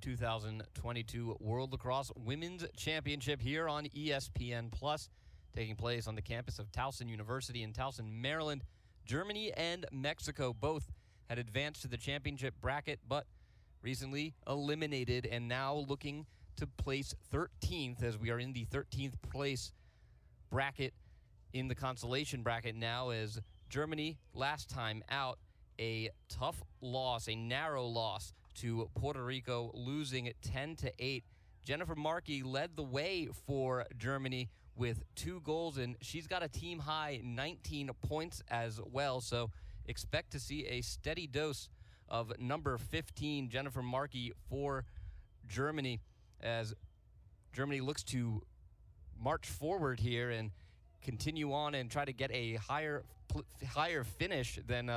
2022 World Lacrosse Women's Championship here on ESPN+, taking place on the campus of Towson University in Towson, Maryland. Germany and Mexico both had advanced to the championship bracket, but recently eliminated and now looking to place 13th, as we are in the 13th place bracket in the consolation bracket now, as Germany last time out, a tough loss, a narrow loss to Puerto Rico, losing 10-8. Jennifer Markey led the way for Germany with 2 goals, and she's got a team high 19 points as well. So expect to see a steady dose of number 15, Jennifer Markey, for Germany, as Germany looks to march forward here and continue on and try to get a higher finish than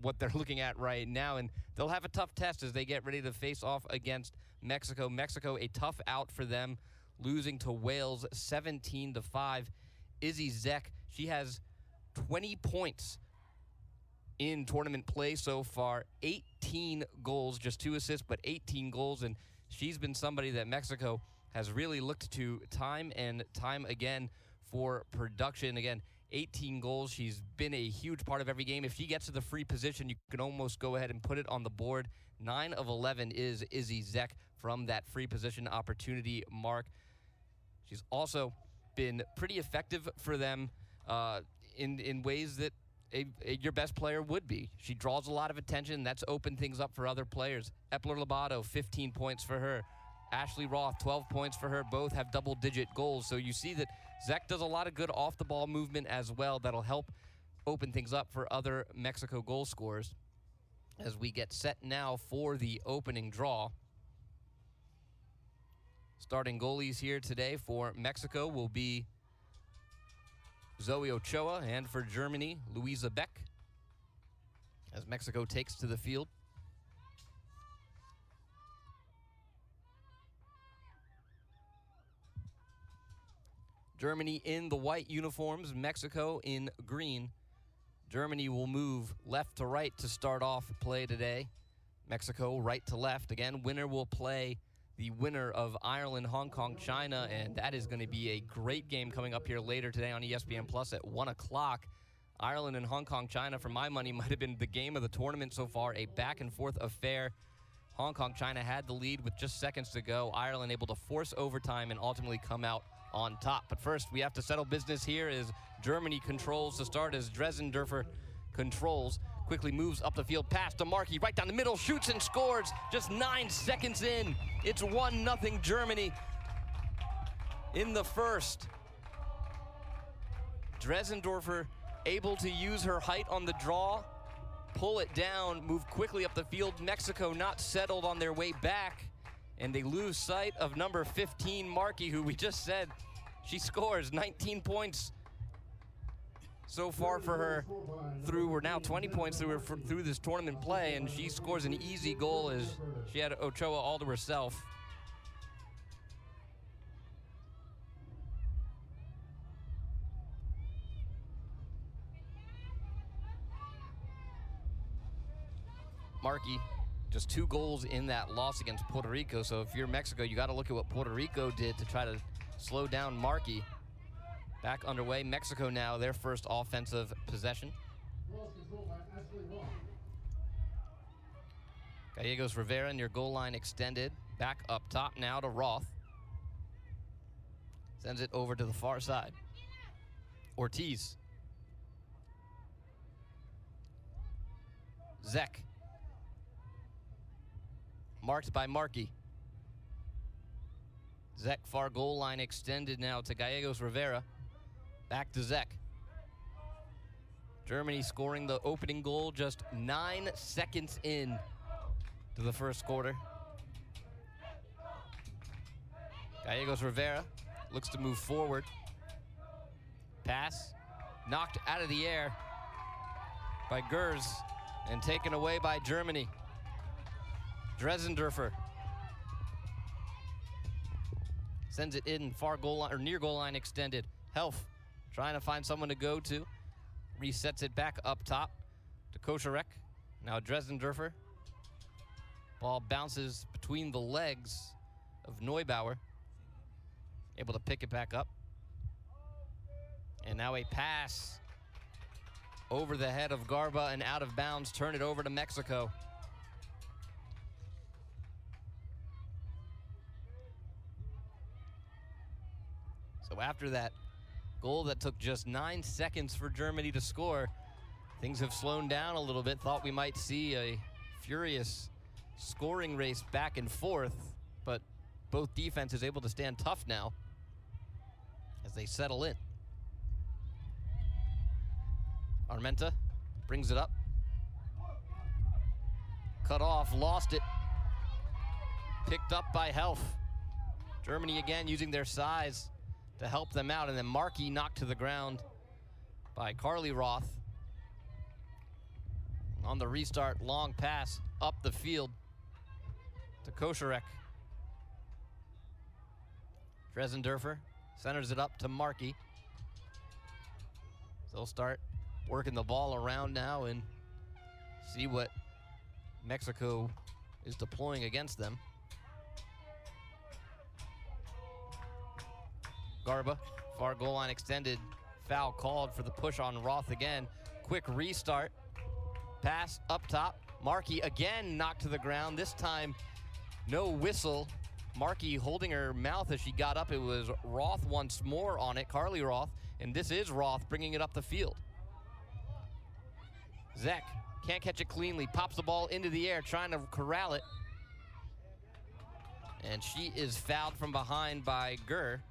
what they're looking at right now. And they'll have a tough test as they get ready to face off against Mexico. Mexico, a tough out for them, losing to Wales 17-5. Izzy Zek, she has 20 points in tournament play so far, 18 goals, just 2 assists, but 18 goals, and she's been somebody that Mexico has really looked to time and time again for production. Again, 18 goals. She's been a huge part of every game. If she gets to the free position, you can almost go ahead and put it on the board. 9 of 11 is Izzy Zek from that free position opportunity mark. She's also been pretty effective for them in ways that your best player would be. She draws a lot of attention. That's opened things up for other players. Epler-Lobato, 15 points for her. Ashley Roth, 12 points for her. Both have double-digit goals. So you see that Zek does a lot of good off-the-ball movement as well that'll help open things up for other Mexico goal scorers as we get set now for the opening draw. Starting goalies here today for Mexico will be Zoe Ochoa, and for Germany, Luisa Beck, as Mexico takes to the field. Germany in the white uniforms, Mexico in green. Germany will move left to right to start off play today. Mexico right to left. Again, winner will play the winner of Ireland, Hong Kong, China, and that is going to be a great game coming up here later today on ESPN Plus at 1 o'clock. Ireland and Hong Kong, China, for my money, might have been the game of the tournament so far, a back-and-forth affair. Hong Kong, China had the lead with just seconds to go. Ireland able to force overtime and ultimately come out on top. But first, we have to settle business here as Germany controls to start, as Dresendorfer controls. Quickly moves up the field, pass to Markey, right down the middle, shoots and scores. Just 9 seconds in. It's 1-0 Germany in the first. Dresendorfer able to use her height on the draw, pull it down, move quickly up the field. Mexico not settled on their way back, and they lose sight of number 15, Markey, who we just said she scores 19 points so far for her. We're now 20 points through this tournament play, and she scores an easy goal as she had Ochoa all to herself. Markey, just 2 goals in that loss against Puerto Rico. So if you're Mexico, you got to look at what Puerto Rico did to try to slow down Markey. Back underway. Mexico now, their first offensive possession. Gallegos Rivera near goal line extended. Back up top now to Roth. Sends it over to the far side. Ortiz. Zek. Marked by Markey. Zek far goal line extended now to Gallegos Rivera. Back to Zek. Germany scoring the opening goal just 9 seconds in to the first quarter. Gallegos Rivera looks to move forward. Pass knocked out of the air by Gers and taken away by Germany. Dresendorfer sends it in far goal line, or near goal line extended. Helf trying to find someone to go to. Resets it back up top to Kocharek. Now Dresendorfer Ball bounces between the legs of Neubauer. Able to pick it back up. And now a pass over the head of Garba and out of bounds. Turn it over to Mexico. So after that goal that took just 9 seconds for Germany to score, things have slowed down a little bit. Thought we might see a furious scoring race back and forth, but both defenses able to stand tough now as they settle in. Armenta brings it up. Cut off, lost it. Picked up by Helf. Germany again using their size to help them out, and then Markey knocked to the ground by Carly Roth. On the restart, long pass up the field to Kosharek. Dresendorfer centers it up to Markey. They'll start working the ball around now and see what Mexico is deploying against them. Garba, far goal line extended. Foul called for the push on Roth again. Quick restart. Pass up top. Markey again knocked to the ground. This time, no whistle. Markey holding her mouth as she got up. It was Roth once more on it, Carly Roth, and this is Roth bringing it up the field. Zek can't catch it cleanly. Pops the ball into the air, trying to corral it. And she is fouled from behind by Gurr.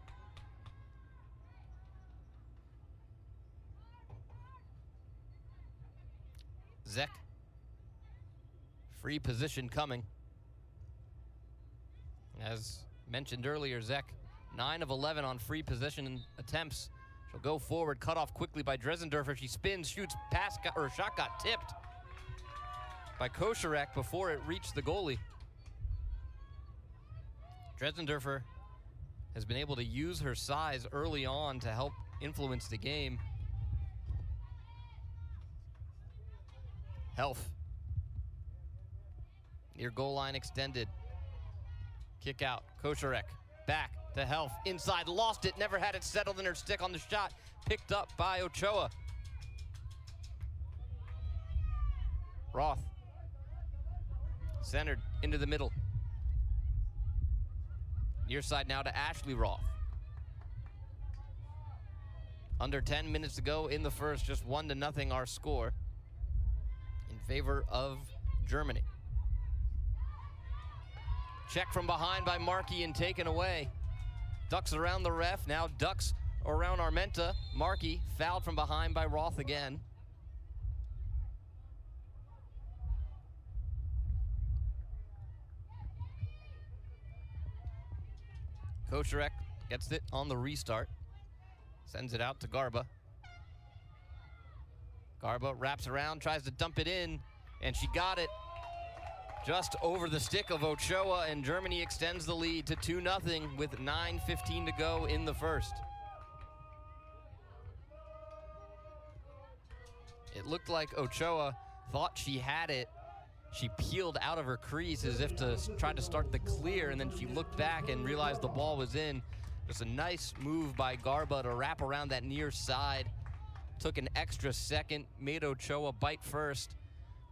Zek. Free position coming. As mentioned earlier, Zek, 9 of 11 on free position attempts. She'll go forward, cut off quickly by Dresendorfer. She spins, shoots, shot got tipped by Kosharek before it reached the goalie. Dresendorfer has been able to use her size early on to help influence the game. Helf. Near goal line extended. Kick out. Kosharek. Back to Helf. Inside. Lost it. Never had it settled in her stick on the shot. Picked up by Ochoa. Roth. Centered into the middle. Near side now to Ashley Roth. Under 10 minutes to go in the first. Just 1-0 our score in favor of Germany. Check from behind by Markey and taken away. Ducks around the ref, now ducks around Armenta. Markey fouled from behind by Roth again. Kosharek gets it on the restart. Sends it out to Garba. Garba wraps around, tries to dump it in, and she got it just over the stick of Ochoa, and Germany extends the lead to 2-0 with 9:15 to go in the first. It looked like Ochoa thought she had it. She peeled out of her crease as if to try to start the clear, and then she looked back and realized the ball was in. Just a nice move by Garba to wrap around that near side. Took an extra second, made Ochoa bite first,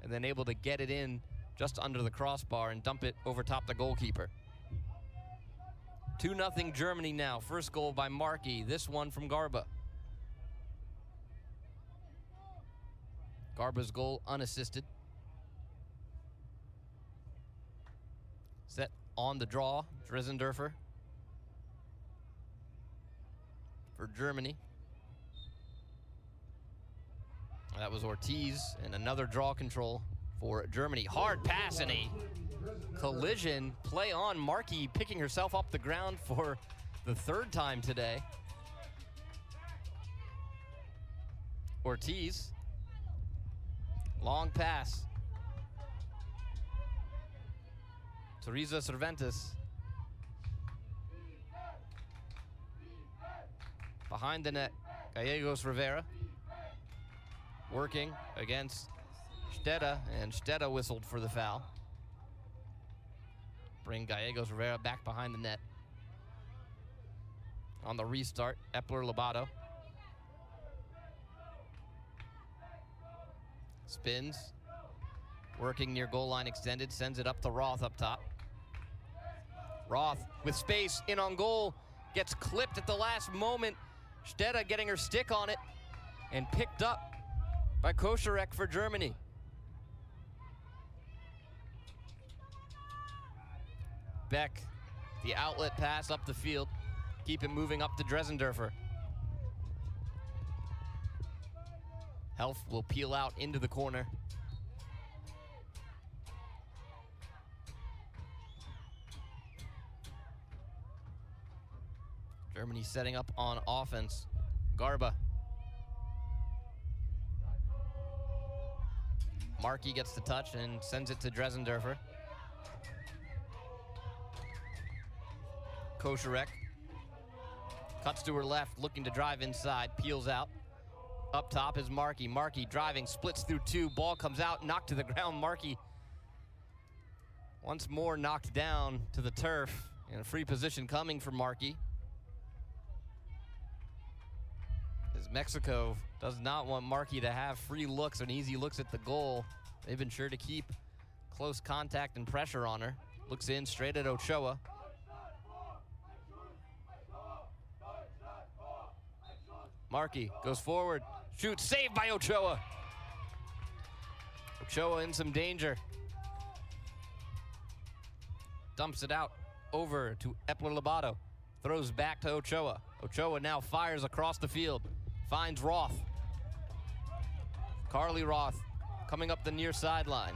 and then able to get it in just under the crossbar and dump it over top the goalkeeper. 2-0 Germany now. First goal by Markey, this one from Garba. Garba's goal unassisted. Set on the draw, Dresendorfer for Germany. That was Ortiz, and another draw control for Germany. Hard pass and a collision. Play on. Markey picking herself up the ground for the third time today. Ortiz. Long pass. Teresa Cervantes. Behind the net, Gallegos Rivera. Working against Steda, and Steda whistled for the foul. bring Gallegos Rivera back behind the net. On the restart, Epler-Lobato. Spins. Working near goal line extended, sends it up to Roth up top. Roth with space, in on goal, gets clipped at the last moment. Stede getting her stick on it and picked up by Koscharek for Germany. Beck, the outlet pass up the field. Keep it moving up to Dresendorfer. Helf will peel out into the corner. Germany setting up on offense. Garba. Markey gets the touch and sends it to Dresendorfer. Koscharek cuts to her left, looking to drive inside, peels out. Up top is Markey. Markey driving, splits through two, ball comes out, knocked to the ground. Markey once more knocked down to the turf, and a free position coming for Markey. As Mexico does not want Markey to have free looks and easy looks at the goal. They've been sure to keep close contact and pressure on her. Looks in straight at Ochoa. Markey goes forward, shoots, saved by Ochoa. Ochoa in some danger. Dumps it out over to Epler-Lobato. Throws back to Ochoa. Ochoa now fires across the field. Finds Roth. Carly Roth coming up the near sideline.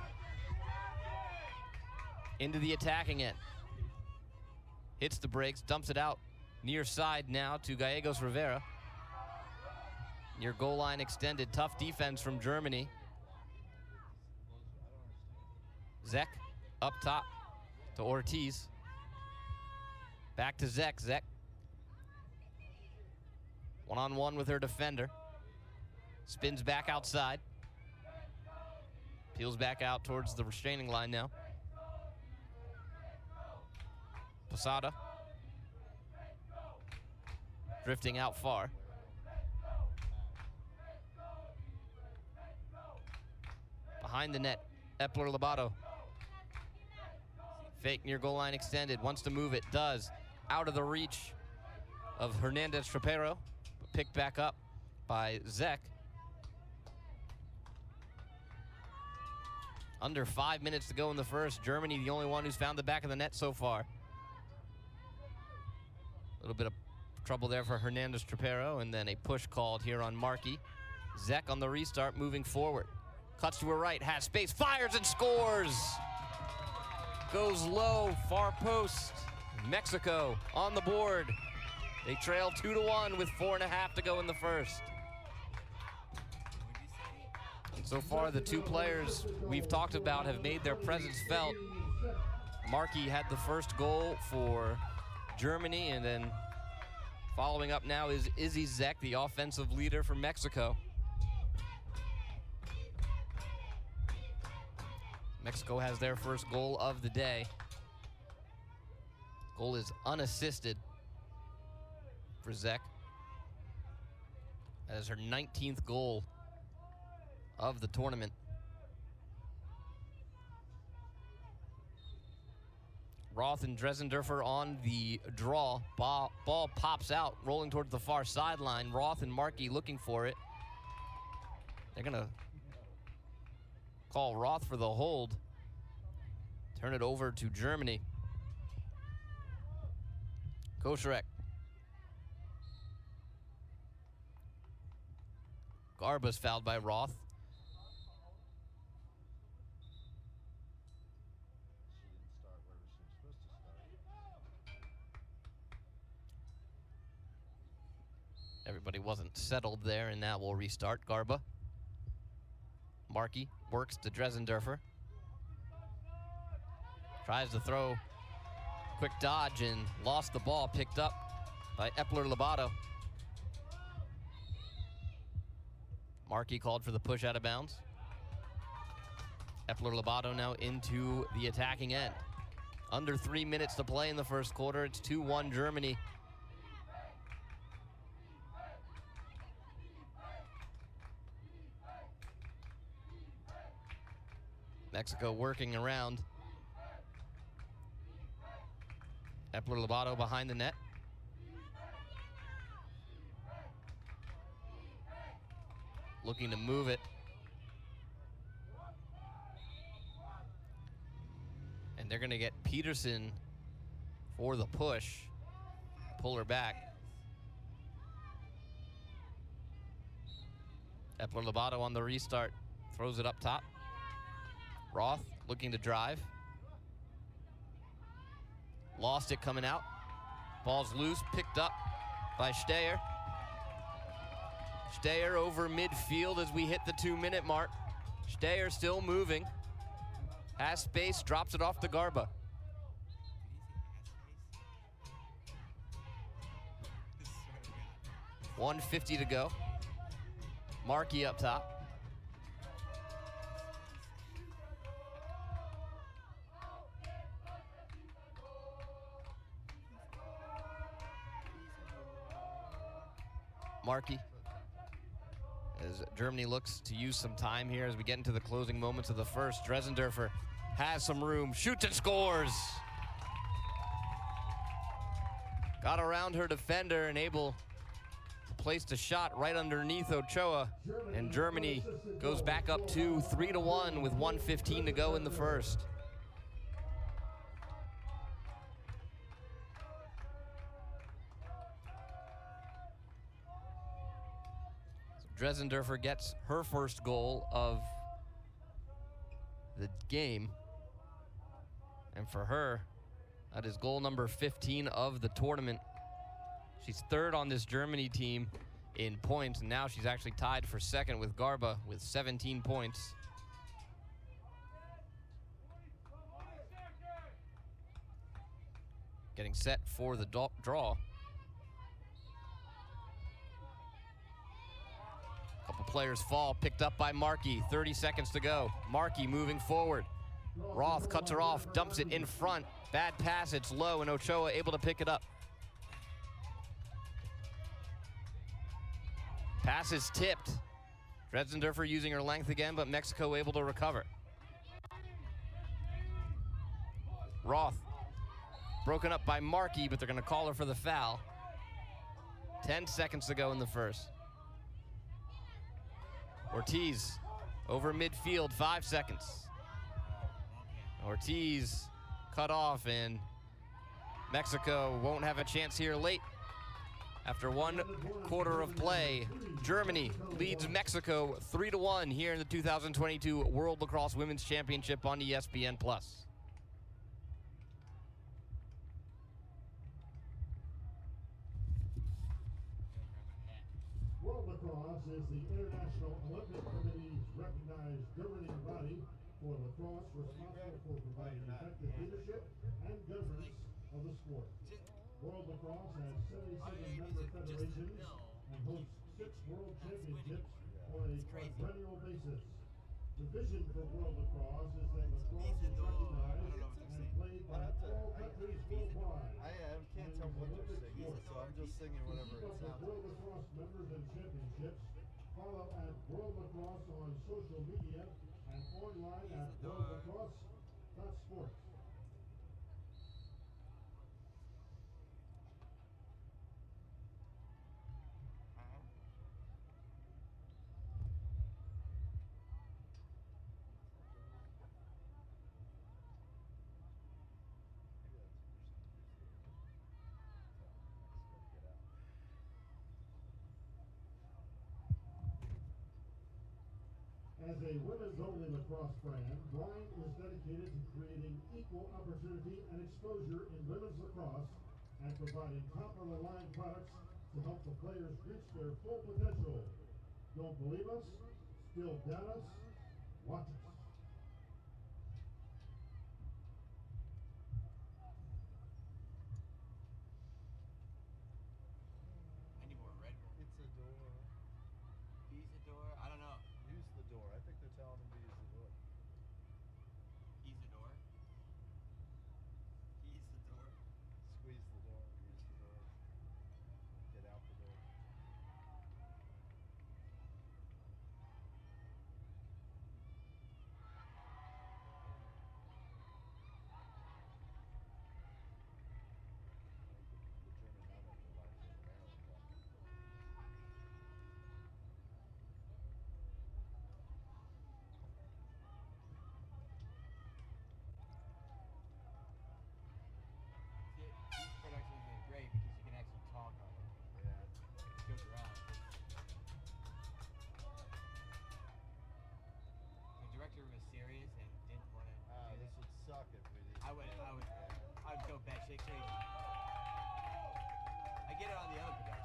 Into the attacking end. Hits the brakes, dumps it out near side now to Gallegos Rivera. Near goal line extended, tough defense from Germany. Zek up top to Ortiz. Back to Zek. Zek one-on-one with her defender. Spins back outside. Peels back out towards the restraining line now. Posada. Drifting out far. Behind the net, Epler-Lobato. Fake near goal line extended, wants to move it, does. Out of the reach of Hernandez-Trapero, picked back up by Zek. Under 5 minutes to go in the first. Germany, the only one who's found the back of the net so far. A little bit of trouble there for Hernandez-Trapero, and then a push called here on Markey. Zek on the restart, moving forward. Cuts to her right, has space, fires and scores! Goes low, far post. Mexico on the board. They trail 2-1 with 4.5 to go in the first. And so far, the two players we've talked about have made their presence felt. Markey had the first goal for Germany, and then following up now is Izzy Zek, the offensive leader for Mexico. Mexico has their first goal of the day. Goal is unassisted for Zek. That is her 19th goal of the tournament. Roth and Dresendorfer on the draw. Ball pops out, rolling towards the far sideline. Roth and Markey looking for it. They're gonna call Roth for the hold. Turn it over to Germany. Koscharek. Garba's fouled by Roth. Everybody wasn't settled there, and now we'll restart. Garba. Markey works to Dresendorfer. Tries to throw. Quick dodge and lost the ball, picked up by Epler-Lobato. Markey called for the push out of bounds. Epler-Lobato now into the attacking end. Under 3 minutes to play in the first quarter. It's 2-1 Germany. Mexico working around. Epler-Lobato behind the net. Looking to move it. And they're going to get Peterson for the push. Pull her back. Epler-Lobato on the restart. Throws it up top. Roth looking to drive. Lost it coming out. Ball's loose, picked up by Steyer. Steyer over midfield as we hit the 2-minute mark. Steyer still moving. Has space, drops it off to Garba. $1:50 to go. Markey up top. Markey, as Germany looks to use some time here as we get into the closing moments of the first. Dresendorfer has some room, shoots and scores. Got around her defender and able to place the shot right underneath Ochoa. And Germany goes back up to 3-1 with 1:15 to go in the first. Dresendorfer gets her first goal of the game. And for her, that is goal number 15 of the tournament. She's third on this Germany team in points, and now she's actually tied for second with Garba with 17 points. Getting set for the draw. Couple players fall, picked up by Markey. 30 seconds to go. Markey moving forward. Roth cuts her off, dumps it in front. Bad pass, it's low, and Ochoa able to pick it up. Pass is tipped. Dresendorfer using her length again, but Mexico able to recover. Roth broken up by Markey, but they're going to call her for the foul. 10 seconds to go in the first. Ortiz over midfield, 5 seconds. Ortiz cut off, and Mexico won't have a chance here late. After 1 quarter of play, Germany leads Mexico 3-1 here in the 2022 World Lacrosse Women's Championship on ESPN+. World Lacrosse is the International Olympic Committee's recognized governing body for lacrosse, responsible for providing effective leadership and governance of the sport. World Lacrosse has 77 member federations and hosts 6 world championships on a quadrennial basis. The vision for World Lacrosse is that lacrosse is recognized and played by all countries worldwide. I can't tell what you're singing, so I'm just singing whatever it sounds World Lacrosse members and championships. Follow at World Lacrosse on social media and online at worldlacrosse.sport. As a women's-only lacrosse brand, Blind is dedicated to creating equal opportunity and exposure in women's lacrosse and providing top-of-the-line products to help the players reach their full potential. Don't believe us? Still doubt us? Watch us. I need more red. It's a door. Use the door. I don't know. Use the door. I think they're telling him to use the door. Use the door. get crazy. I get it on the other production.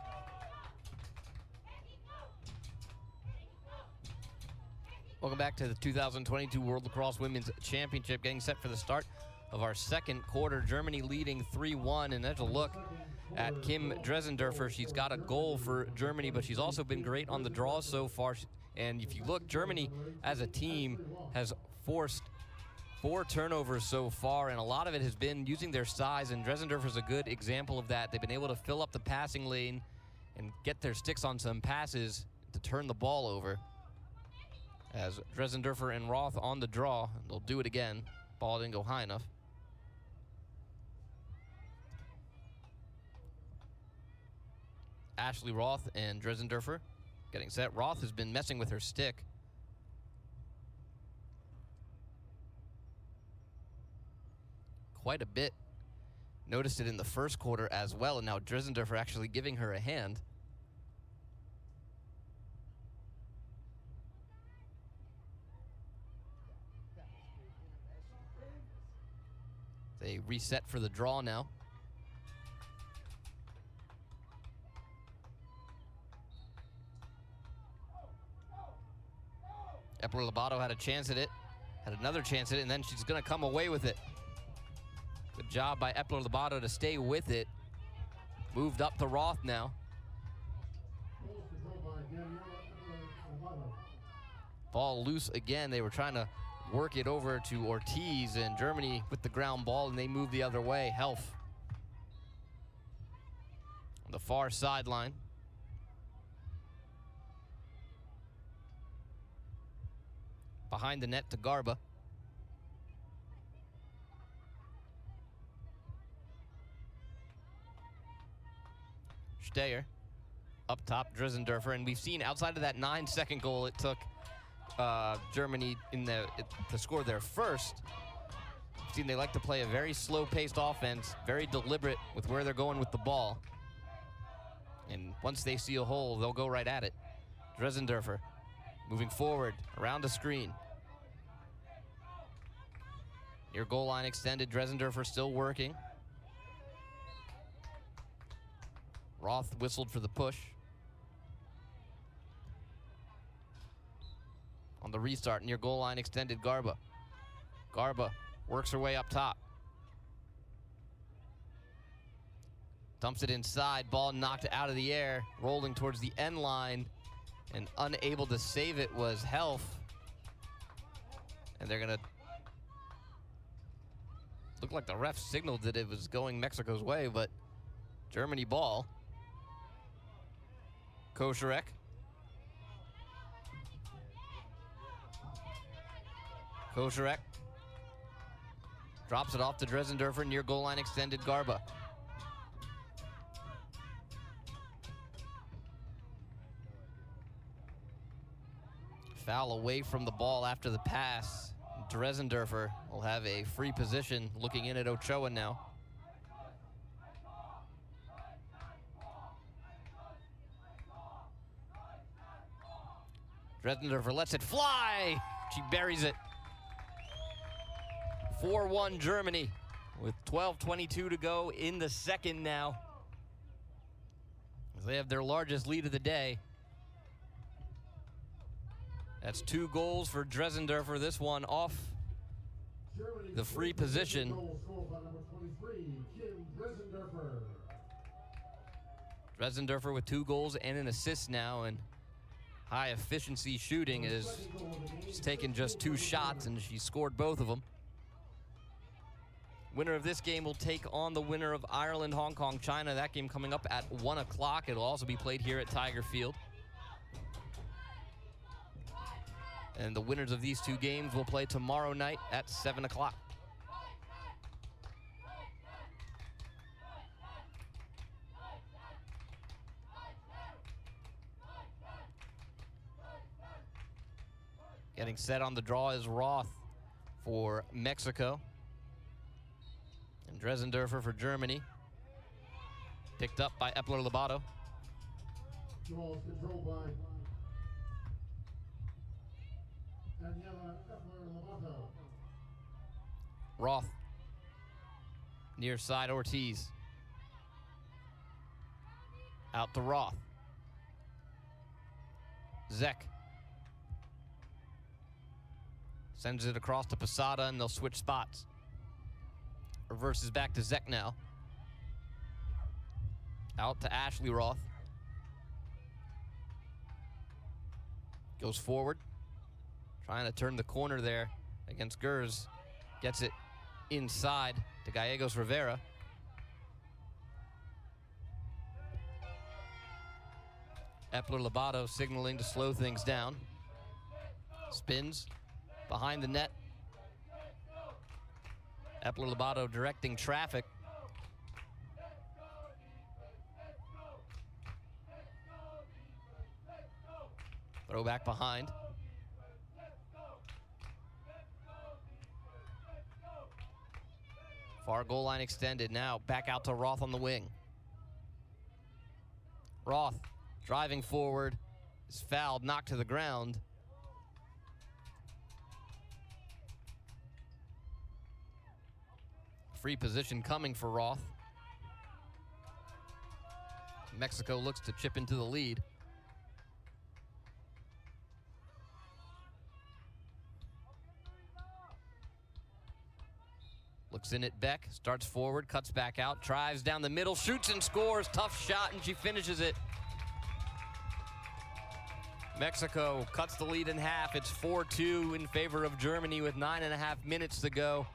Welcome back to the 2022 World Lacrosse Women's Championship, getting set for the start of our second quarter. Germany leading 3-1, and there's a look at Kim Dresendorfer. She's got a goal for Germany, but she's also been great on the draws so far. And if you look, Germany as a team has forced 4 turnovers so far, and a lot of it has been using their size, and Dresendorfer's a good example of that. They've been able to fill up the passing lane and get their sticks on some passes to turn the ball over. As Dresendorfer and Roth on the draw, they'll do it again. Ball didn't go high enough. Ashley Roth and Dresendorfer getting set. Roth has been messing with her stick. Quite a bit. Noticed it in the first quarter as well, and now Dresendorfer actually giving her a hand. They reset for the draw now. Epler-Lobato had a chance at it, had another chance at it, and then she's gonna come away with it. Good job by Epler-Lobato to stay with it. Moved up to Roth now. Ball loose again. They were trying to work it over to Ortiz, and Germany with the ground ball, and they move the other way. Helf on the far sideline. Behind the net to Garba. Steyer up top, Dresendorfer, and we've seen outside of that 9-second goal it took Germany to score their first. We've seen they like to play a very slow-paced offense, very deliberate with where they're going with the ball. And once they see a hole, they'll go right at it. Dresendorfer moving forward, around the screen. Near goal line extended, Dresendorfer still working. Roth whistled for the push. On the restart, near goal line extended, Garba. Garba works her way up top. Dumps it inside, ball knocked out of the air, rolling towards the end line, and unable to save it was Helf. And they're gonna, looked like the ref signaled that it was going Mexico's way, but Germany ball. Kosherek. Kosherek drops it off to Dresendorfer, near goal line extended, Garba. Foul away from the ball after the pass. Dresendorfer will have a free position looking in at Ochoa now. Dresendorfer lets it fly. She buries it. 4-1 Germany with 12:22 to go in the second now. They have their largest lead of the day. That's 2 goals for Dresendorfer. This one off the free position. Dresendorfer with 2 goals and an assist now, and high efficiency shooting is she's taken just 2 shots and she scored both of them. Winner of this game will take on the winner of Ireland, Hong Kong, China. That game coming up at 1 o'clock. It'll also be played here at Tiger Field. And the winners of these 2 games will play tomorrow night at 7 o'clock. Getting set on the draw is Roth for Mexico. And Dresendorfer for Germany. Picked up by Epler-Lobato. Ball controlled by Daniela Epler-Lobato. Roth Near side, Ortiz. Out to Roth. Zek. Sends it across to Posada, and they'll switch spots. Reverses back to Zek now. Out to Ashley Roth. Goes forward. Trying to turn the corner there against Gers. Gets it inside to Gallegos Rivera. Epler-Lobato signaling to slow things down. Spins behind the net. Epler-Lobato directing traffic. Throw back behind. Far goal line extended now. Back out to Roth on the wing. Roth driving forward. Is fouled, knocked to the ground. Free position coming for Roth. Mexico looks to chip into the lead. Looks in at Beck, starts forward, cuts back out, drives down the middle, shoots and scores. Tough shot, and she finishes it. Mexico cuts the lead in half. It's 4-2 in favor of Germany with 9.5 minutes to go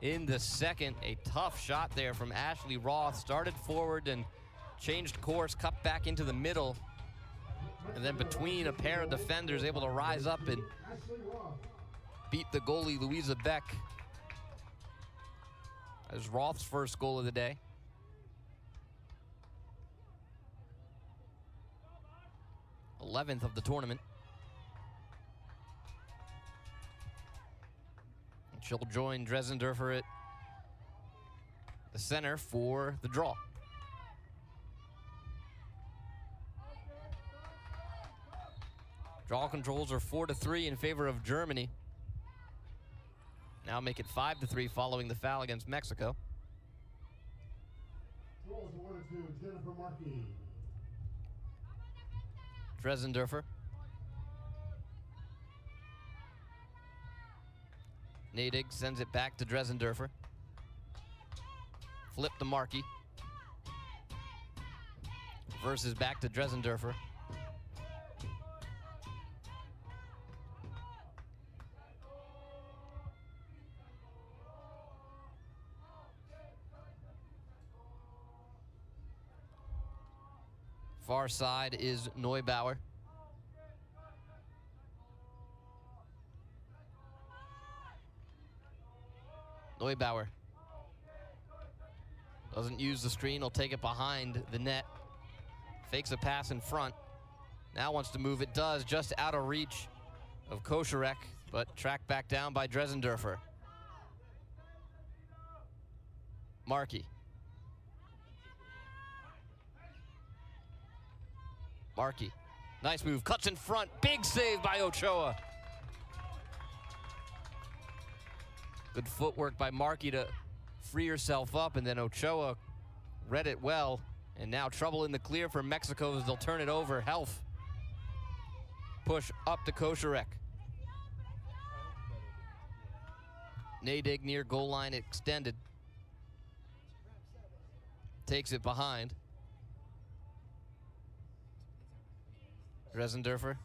in the second. A tough shot there from Ashley Roth. Started forward and changed course, cut back into the middle. And then between a pair of defenders, able to rise up and beat the goalie, Louisa Beck. That is Roth's first goal of the day. th of the tournament. And she'll join Dresendorfer at the center for the draw. Draw controls are 4-3 in favor of Germany. Now make it 5-3 following the foul against Mexico. Goal is awarded to Jennifer Markey. Dresendorfer. Nadig sends it back to Dresendorfer. Flip to Markey. Versus back to Dresendorfer. Far side is Neubauer. Neubauer doesn't use the screen, he'll take it behind the net. Fakes a pass in front. Now wants to move, it does, just out of reach of Kosharek, but tracked back down by Dresendorfer. Markey. Markey, nice move, cuts in front, big save by Ochoa. Good footwork by Markey to free herself up, and then Ochoa read it well, and now trouble in the clear for Mexico as they'll turn it over. Helf. Push up to Kosharek. Nadig near goal line extended. Takes it behind. Dresendorfer.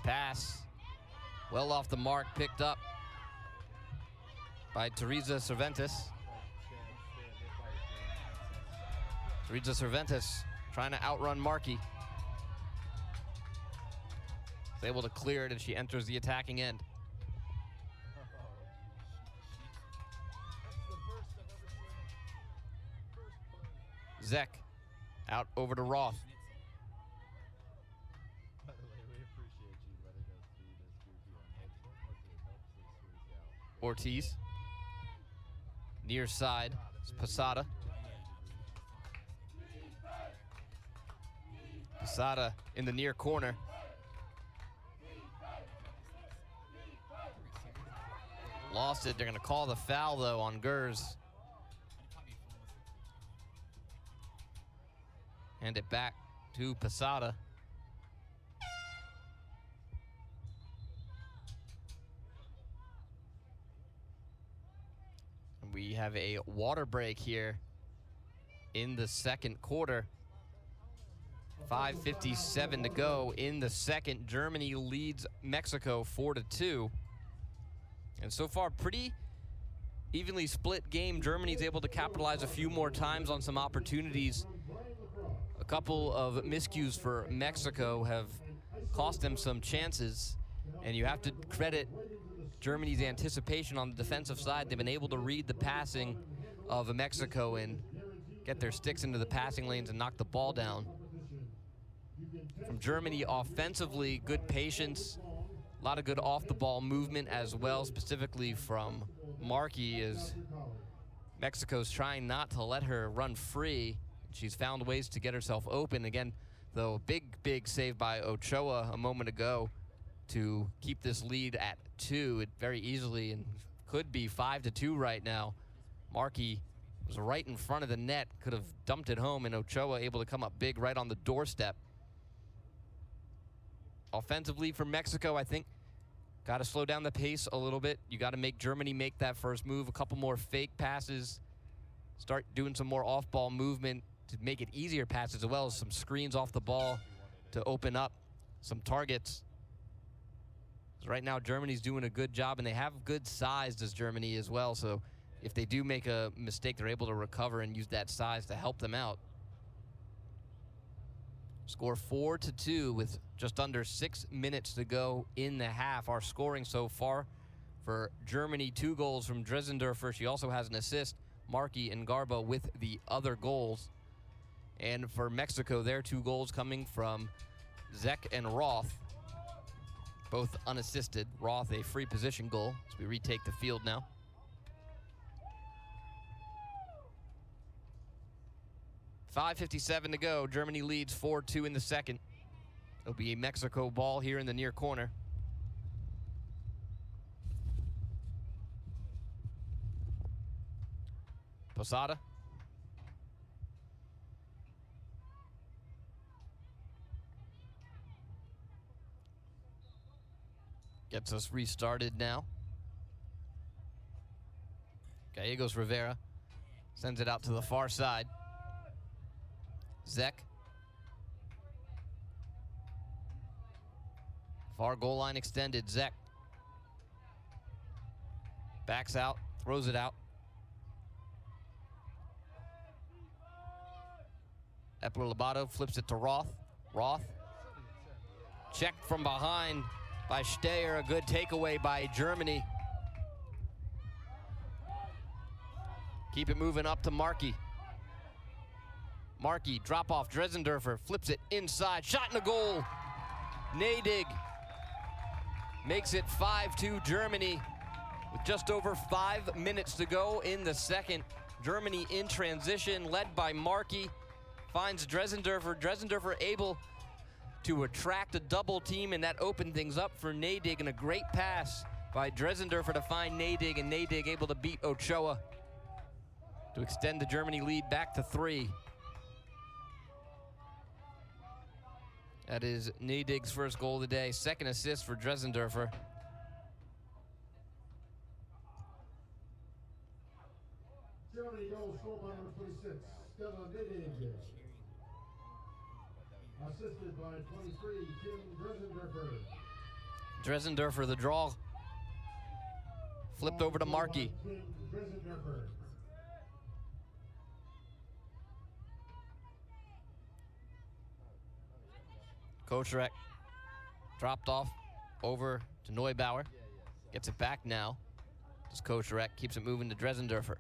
Pass. Well off the mark, picked up by Teresa Cervantes. Teresa Cervantes trying to outrun Markey. Is able to clear it, and she enters the attacking end. Zek out over to Roth. By the way, we appreciate you letting us be this goofy on headphones. It helps us smooth out. Ortiz. Near side, it's Posada. Posada in the near corner. Lost it. They're going to call the foul, though, on Gers. Hand it back to Posada. We have a water break here in the second quarter. 5:57 to go in the second. Germany leads Mexico 4-2. And so far, pretty evenly split game. Germany's able to capitalize a few more times on some opportunities. A couple of miscues for Mexico have cost them some chances. And you have to credit Germany's anticipation on the defensive side. They've been able to read the passing of Mexico and get their sticks into the passing lanes and knock the ball down. From Germany offensively, good patience, a lot of good off-the-ball movement as well, specifically from Markey, as Mexico's trying not to let her run free. She's found ways to get herself open. Again, though, big save by Ochoa a moment ago to keep this lead at 2. It very easily and could be 5-2 right now. Markey was right in front of the net, could have dumped it home, and Ochoa able to come up big right on the doorstep. Offensively for Mexico, I think, got to slow down the pace a little bit. You got to make Germany make that first move, a couple more fake passes, start doing some more off-ball movement to make it easier passes, as well as some screens off the ball to open up some targets. So right now, Germany's doing a good job, and they have good size, does Germany as well. So if they do make a mistake, they're able to recover and use that size to help them out. Score 4-2 with just under 6 minutes to go in the half. Our scoring so far for Germany, 2 goals from Dresendorfer. She also has an assist. Markey and Garba with the other goals. And for Mexico, their 2 goals coming from Zek and Roth, both unassisted. Roth a free position goal as we retake the field now. .557 to go. Germany leads 4-2 in the second. It'll be a Mexico ball here in the near corner. Posada. Gets us restarted now. Gallegos Rivera sends it out to the far side. Zek. Far goal line extended. Zek backs out, throws it out. Epler Lobato flips it to Roth. Roth checked from behind by Steyer. A good takeaway by Germany. Keep it moving up to Markey. Markey, drop off, Dresendorfer flips it inside, shot in the goal. Nadig makes it 5-2 Germany with just over 5 minutes to go in the second. Germany in transition, led by Markey, finds Dresendorfer. Dresendorfer able to attract a double team, and that opened things up for Nadig, and a great pass by Dresendorfer to find Nadig, and Nadig able to beat Ochoa to extend the Germany lead back to 3. That is Nadig's first goal of the day. Second assist for Dresendorfer. Germany goal scored by number 26, Stella Nadig. Assisted by 23, Tim Dresendorfer. Dresendorfer, the draw. Flipped over to Markey. Dresendorfer. Kocherek dropped off over to Neubauer. Gets it back now. Just Kocherek keeps it moving to Dresendorfer.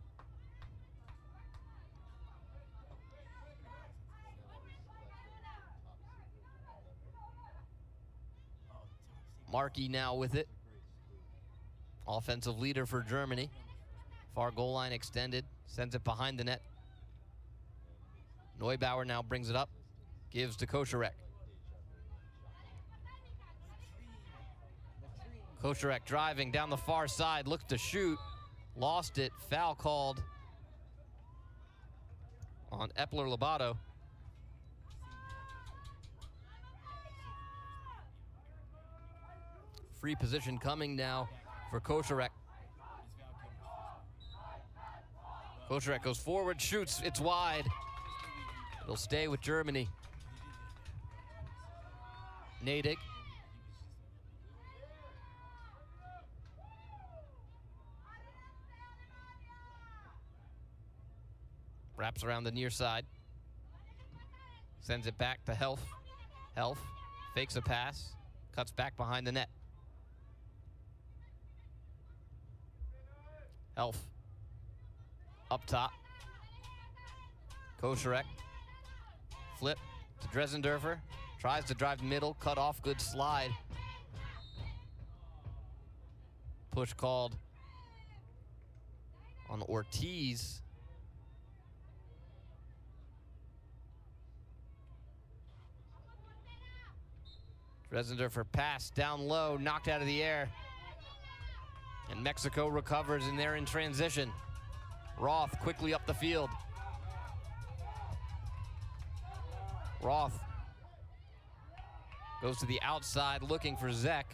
Markey now with it. Offensive leader for Germany. Far goal line extended. Sends it behind the net. Neubauer now brings it up. Gives to Kocherek. Kocharek driving down the far side, looked to shoot, lost it, foul called on Epler-Lobato. Free position coming now for Kocharek. Kocharek goes forward, shoots, it's wide. It'll stay with Germany. Nadig. Wraps around the near side. Sends it back to Helf. Helf fakes a pass, cuts back behind the net. Helf up top. Kocharek. Flip to Dresendorfer. Tries to drive middle, cut off, good slide. Push called on Ortiz. Dresendorfer pass down low, knocked out of the air. And Mexico recovers, and they're in transition. Roth quickly up the field. Roth goes to the outside looking for Zek.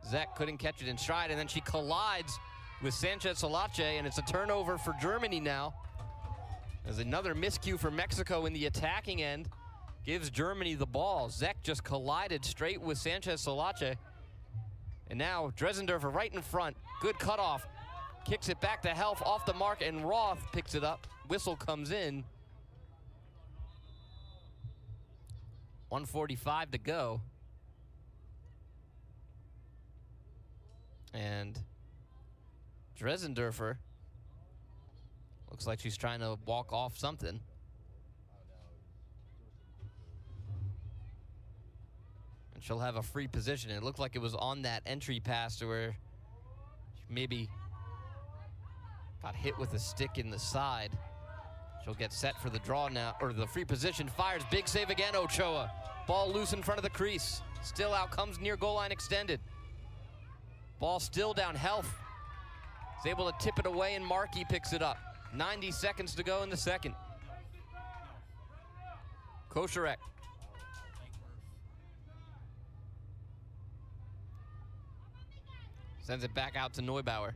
Zek couldn't catch it in stride, and then she collides with Sanchez Solache, and it's a turnover for Germany now. There's another miscue for Mexico in the attacking end. Gives Germany the ball. Zek just collided straight with Sanchez Solache. And now Dresendorfer right in front. Good cutoff. Kicks it back to Helf off the mark, and Roth picks it up. Whistle comes in. 1:45 to go. And Dresendorfer looks like she's trying to walk off something. And she'll have a free position. It looked like it was on that entry pass to where she maybe got hit with a stick in the side. She'll get set for the draw now, or the free position. Fires, big save again, Ochoa. Ball loose in front of the crease. Still out, comes near goal line extended. Ball still down, Helf is able to tip it away, and Markey picks it up. 90 seconds to go in the second. Kocharek. Sends it back out to Neubauer.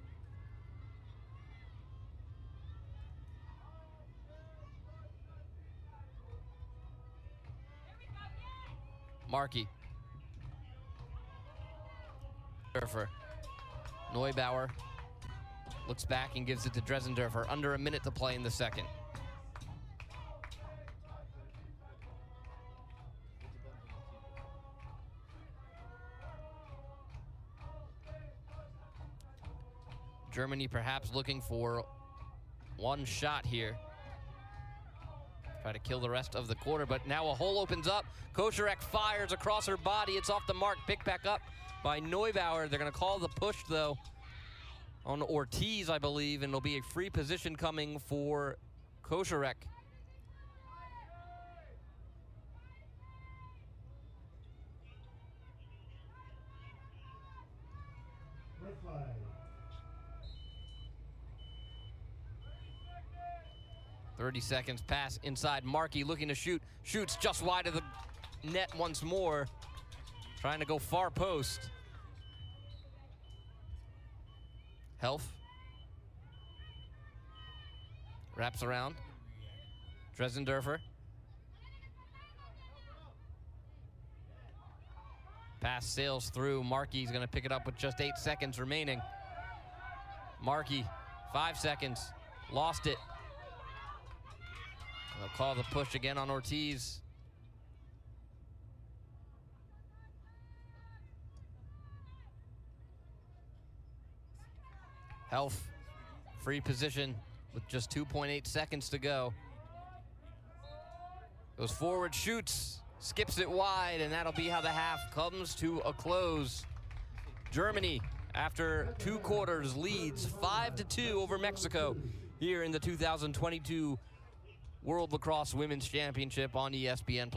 Markey. Neubauer looks back and gives it to Dresendorfer. Under a minute to play in the second. Germany perhaps looking for one shot here. Try to kill the rest of the quarter, but now a hole opens up. Kocharek fires across her body. It's off the mark, picked back up by Neubauer. They're gonna call the push though on Ortiz, I believe, and it'll be a free position coming for Kocharek. Red flag. 30 seconds pass inside. Markey looking to shoot. Shoots just wide of the net once more. Trying to go far post. Helf. Wraps around. Dresendorfer. Pass sails through. Markey's gonna pick it up with just 8 seconds remaining. Markey, 5 seconds. Lost it. They'll call the push again on Ortiz. Helf, free position with just 2.8 seconds to go. Goes forward, shoots, skips it wide, and that'll be how the half comes to a close. Germany, after 2 quarters, leads 5-2 over Mexico here in the 2022 World Lacrosse Women's Championship on ESPN+.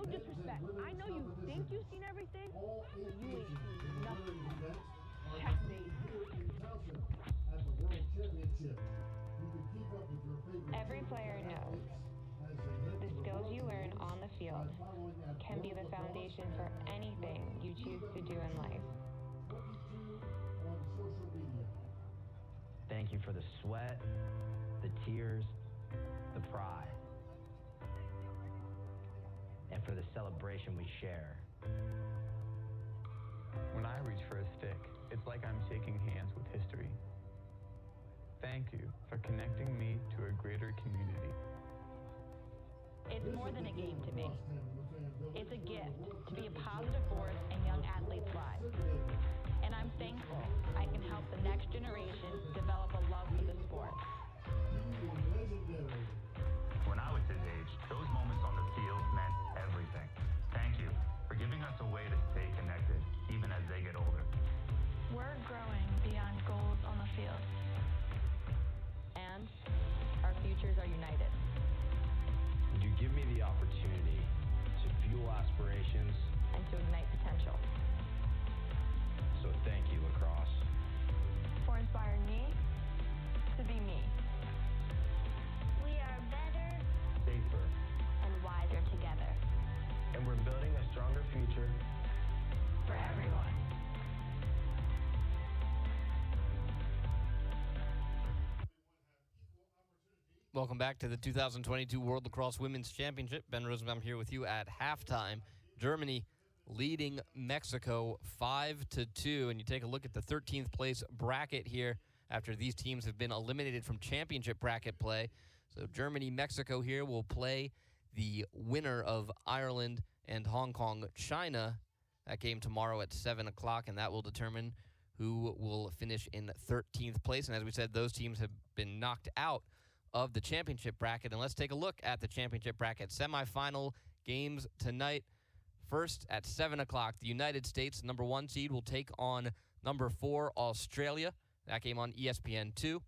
No disrespect. I know you think you've seen everything, All but 8 you ain't nations in seen the nothing. women's event are Checkmate. competing here in Towson at the World Championship. You can keep up with your favorite Every player knows as they head the to the skills World you learn Games on the field by following at can be the World Lacrosse foundation for and at anything you choose to do in life. 22 on social media. Thank you for the sweat, the tears, the pride, and for the celebration we share. When I reach for a stick, it's like I'm shaking hands with history. Thank you for connecting me to a greater community. It's more than a game to me. It's a gift to be a positive force in young athletes' lives. And I'm thankful I can help the next generation develop a love for the sport. When I was his age, those moments on the field meant everything. Thank you for giving us a way to stay connected, even as they get older. We're growing beyond goals on the field. And our futures are united. You give me the opportunity to fuel aspirations, And to ignite potential. so thank you, Lacrosse. For inspiring me to be me. We are better Safer, and wiser together. and we're building a stronger future For everyone. Welcome back to the 2022 World Lacrosse Women's Championship. Ben Rosenbaum here with you at halftime. Germany leading Mexico 5-2. And you take a look at the 13th place bracket here after these teams have been eliminated from championship bracket play. So Germany, Mexico here will play the winner of Ireland and Hong Kong, China. That game tomorrow at 7 o'clock, and that will determine who will finish in 13th place. And as we said, those teams have been knocked out of the championship bracket. And let's take a look at the championship bracket semifinal games tonight. First at 7 o'clock, the United States, number 1 seed, will take on number 4, Australia. That game on ESPN2.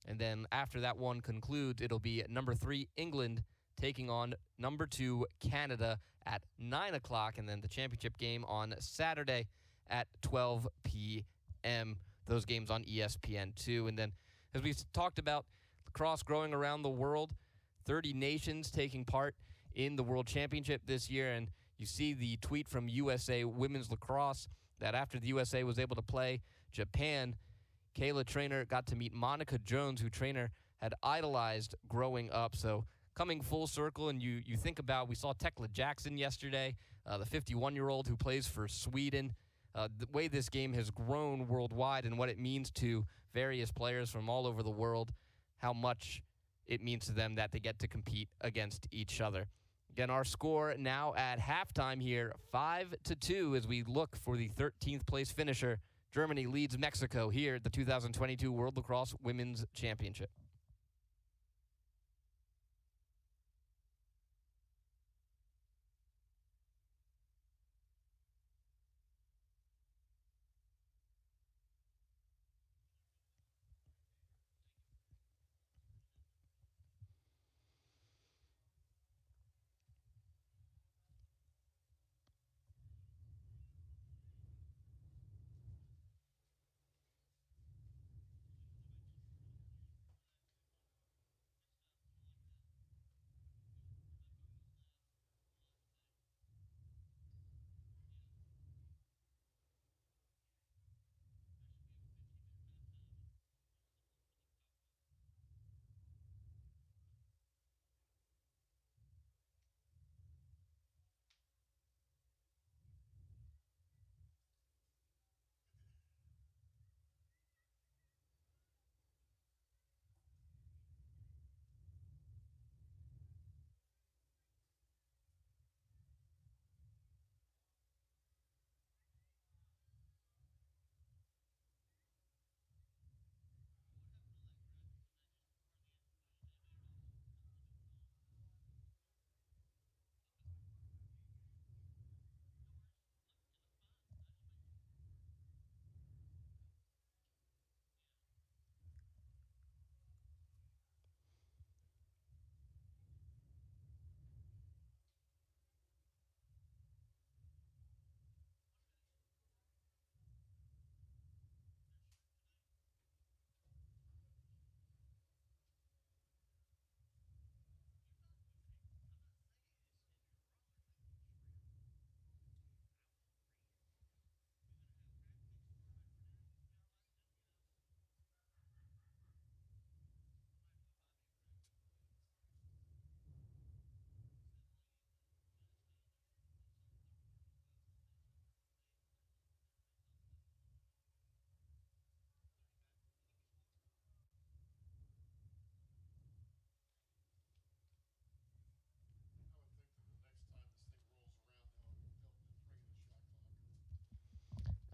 And then after that one concludes, it'll be number 3, England, taking on number 2, Canada at 9 o'clock. And then the championship game on Saturday at 12 p.m. Those games on ESPN2. And then, as we talked about, lacrosse growing around the world, 30 nations taking part in the World Championship this year. And you see the tweet from USA Women's Lacrosse that after the USA was able to play Japan, Kayla Trainer got to meet Monica Jones, who Trainer had idolized growing up. So coming full circle, and you think about, we saw Tekla Jackson yesterday, the 51-year-old who plays for Sweden. The way this game has grown worldwide and what it means to various players from all over the world, how much it means to them that they get to compete against each other. Again, our score now at halftime here, 5-2, as we look for the 13th place finisher. Germany leads Mexico here at the 2022 World Lacrosse Women's Championship.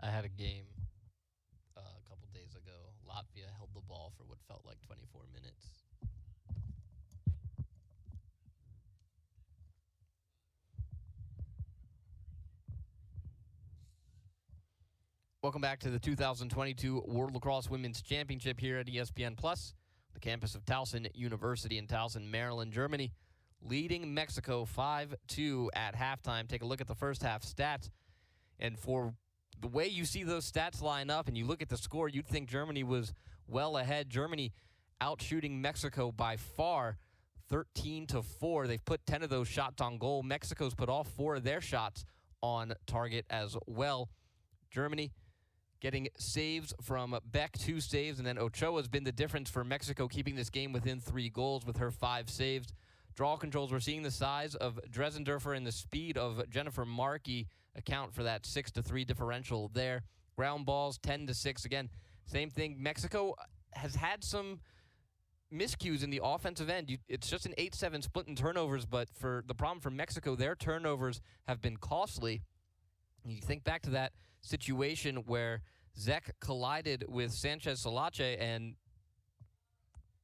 I had a game a couple days ago. Latvia held the ball for what felt like 24 minutes. Welcome back to the 2022 World Lacrosse Women's Championship here at ESPN Plus, the campus of Towson University in Towson, Maryland, Germany, leading Mexico 5-2 at halftime. Take a look at the first half stats. And for the way you see those stats line up and you look at the score, you'd think Germany was well ahead. Germany outshooting Mexico by far, 13-4. They've put 10 of those shots on goal. Mexico's put all 4 of their shots on target as well. Germany getting saves from Beck, 2 saves, and then Ochoa's been the difference for Mexico, keeping this game within 3 goals with her 5 saves. Draw controls, we're seeing the size of Dresendorfer and the speed of Jennifer Markey account for that 6-3 differential there. Ground balls, 10-6. Again, same thing. Mexico has had some miscues in the offensive end. It's just an 8-7 split in turnovers, but for the problem for Mexico, their turnovers have been costly. You think back to that situation where Zek collided with Sanchez Solache and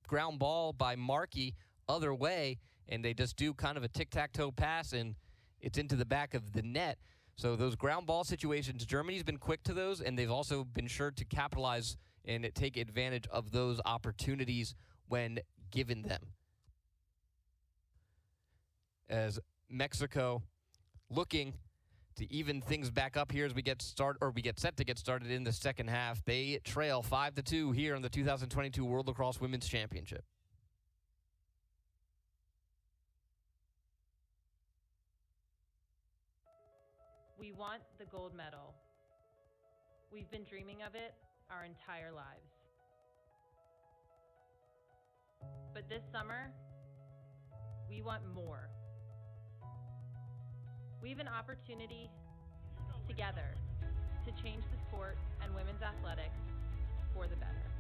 ground ball by Markey other way, and they just do kind of a tic-tac-toe pass, and it's into the back of the net. So those ground ball situations, Germany's been quick to those, and they've also been sure to capitalize and take advantage of those opportunities when given them. As Mexico looking to even things back up here as we get set to get started in the second half. They trail 5-2 here in the 2022 World Lacrosse Women's Championship. We want the gold medal. We've been dreaming of it our entire lives. But this summer, we want more. We have an opportunity together to change the sport and women's athletics for the better.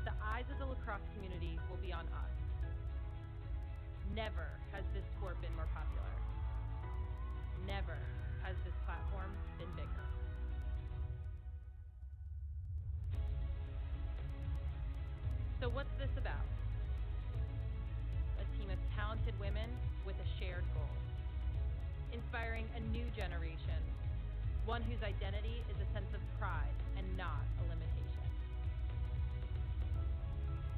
The eyes of the lacrosse community will be on us. Never has this sport been more popular. Never has this platform been bigger. So what's this about? A team of talented women with a shared goal. Inspiring a new generation, one whose identity is a sense of pride and not a limitation.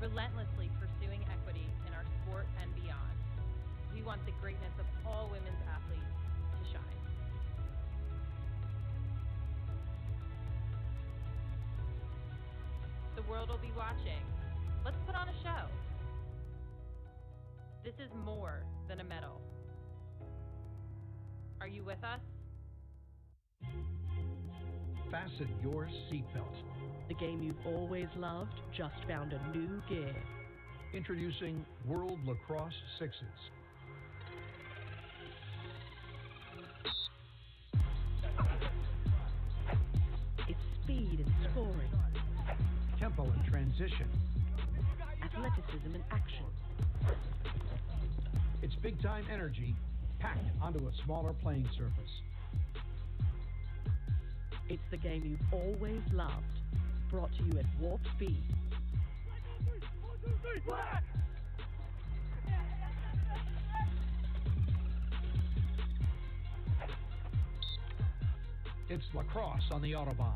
Relentlessly pursuing equity in our sport and beyond, we want the greatness of all women's athletes to shine. The world will be watching. Let's put on a show. This is more than a medal. Are you with us? Fasten your seatbelt. The game you've always loved just found a new gear. Introducing World Lacrosse Sixes. It's speed and scoring. Tempo and transition. Athleticism and action. It's big-time energy packed onto a smaller playing surface. It's the game you've always loved, brought to you at warp speed. It's lacrosse on the Autobahn.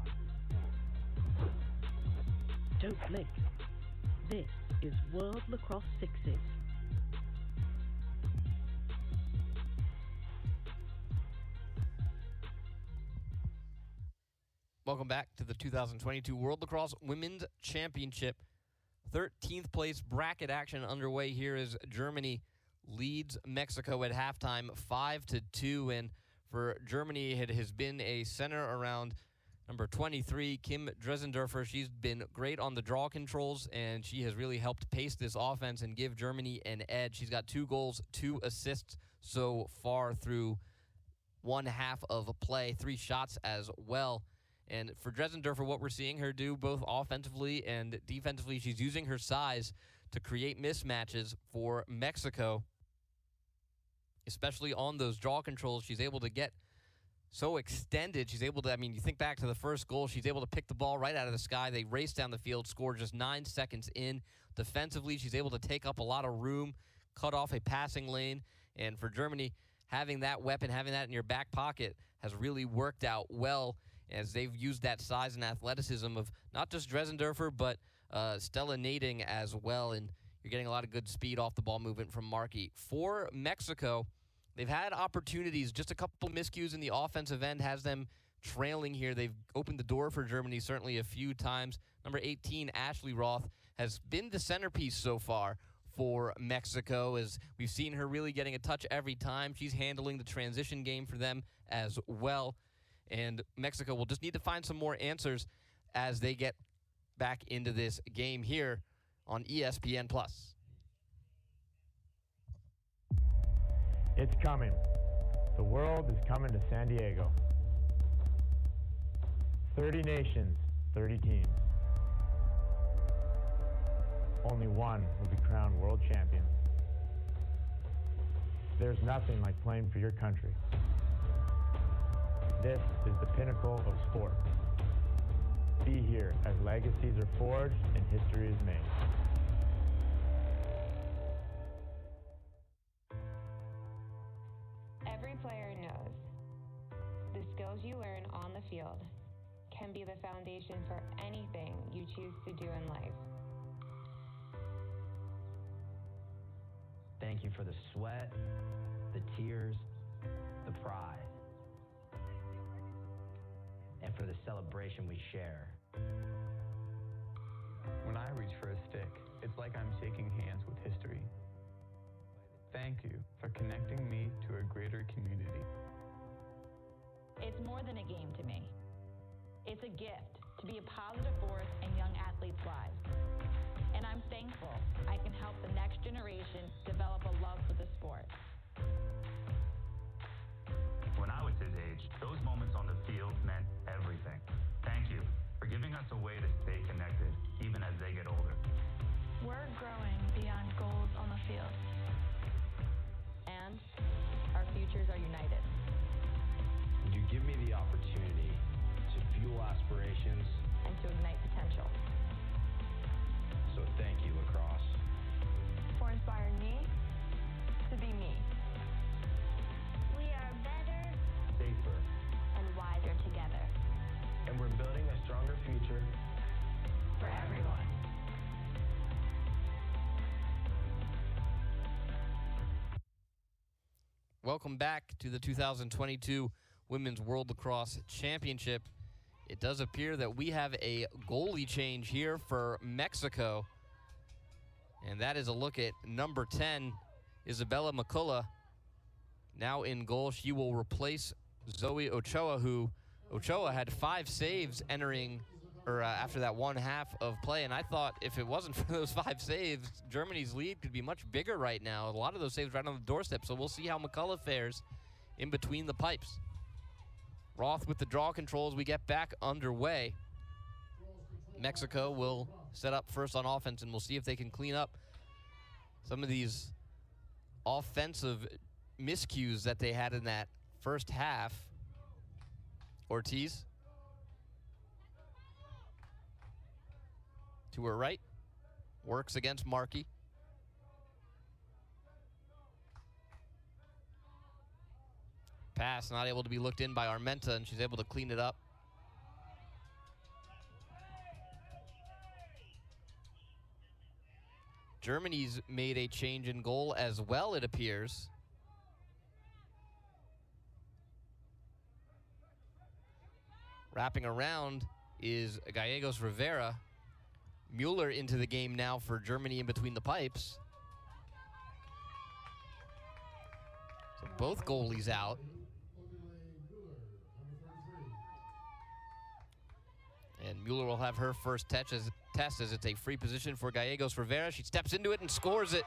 Don't blink. This is World Lacrosse Sixes. Welcome back to the 2022 World Lacrosse Women's Championship. 13th place bracket action underway here as Germany leads Mexico at halftime 5-2. And for Germany, it has been a center around number 23, Kim Dresendorfer. She's been great on the draw controls, and she has really helped pace this offense and give Germany an edge. She's got 2 goals, 2 assists so far through one half of a play, 3 shots as well. And for Dresendorfer, what we're seeing her do both offensively and defensively, she's using her size to create mismatches for Mexico, especially on those draw controls. She's able to get so extended. She's able to, I mean, you think back to the first goal, she's able to pick the ball right out of the sky. They race down the field, score just 9 seconds in. Defensively, she's able to take up a lot of room, cut off a passing lane. And for Germany, having that weapon, having that in your back pocket has really worked out well as they've used that size and athleticism of not just Dresendorfer, but Stella Nading as well. And you're getting a lot of good speed off the ball movement from Markey. For Mexico, they've had opportunities, just a couple miscues in the offensive end has them trailing here. They've opened the door for Germany certainly a few times. Number 18, Ashley Roth, has been the centerpiece so far for Mexico, as we've seen her really getting a touch every time. She's handling the transition game for them as well. And Mexico will just need to find some more answers as they get back into this game here on ESPN+. It's coming. The world is coming to San Diego. 30 nations, 30 teams. Only one will be crowned world champion. There's nothing like playing for your country. This is the pinnacle of sport. Be here as legacies are forged and history is made. Every player knows the skills you learn on the field can be the foundation for anything you choose to do in life. Thank you for the sweat, the tears, the pride, and for the celebration we share. When I reach for a stick, it's like I'm shaking hands with history. Thank you for connecting me to a greater community. It's more than a game to me. It's a gift to be a positive force in young athletes' lives. And I'm thankful I can help the next generation develop a love for the sport. When I was his age, those moments on the field meant everything. Thank you for giving us a way to stay connected, even as they get older. We're growing beyond goals on the field. And our futures are united. You give me the opportunity to fuel aspirations and to ignite potential. So thank you, Lacrosse. For inspiring me to be me. We are better, Safer, and wiser together. and we're building a stronger future For everyone. Welcome back to the 2022 Women's World Lacrosse Championship. It does appear that we have a goalie change here for Mexico. And that is a look at number 10, Isabella McCullough. Now in goal, she will replace Zoe Ochoa, who Ochoa had 5 saves after that one half of play. And I thought if it wasn't for those 5 saves, Germany's lead could be much bigger right now. A lot of those saves right on the doorstep. So we'll see how McCullough fares in between the pipes. Roth with the draw control as we get back underway. Mexico will set up first on offense, and we'll see if they can clean up some of these offensive miscues that they had in that first half. Ortiz to her right, works against Markey. Pass not able to be looked in by Armenta, and she's able to clean it up. Germany's made a change in goal as well, it appears. Wrapping around is Gallegos Rivera. Mueller into the game now for Germany in between the pipes. So both goalies out. And Mueller will have her first test as it's a free position for Gallegos Rivera. She steps into it and scores it.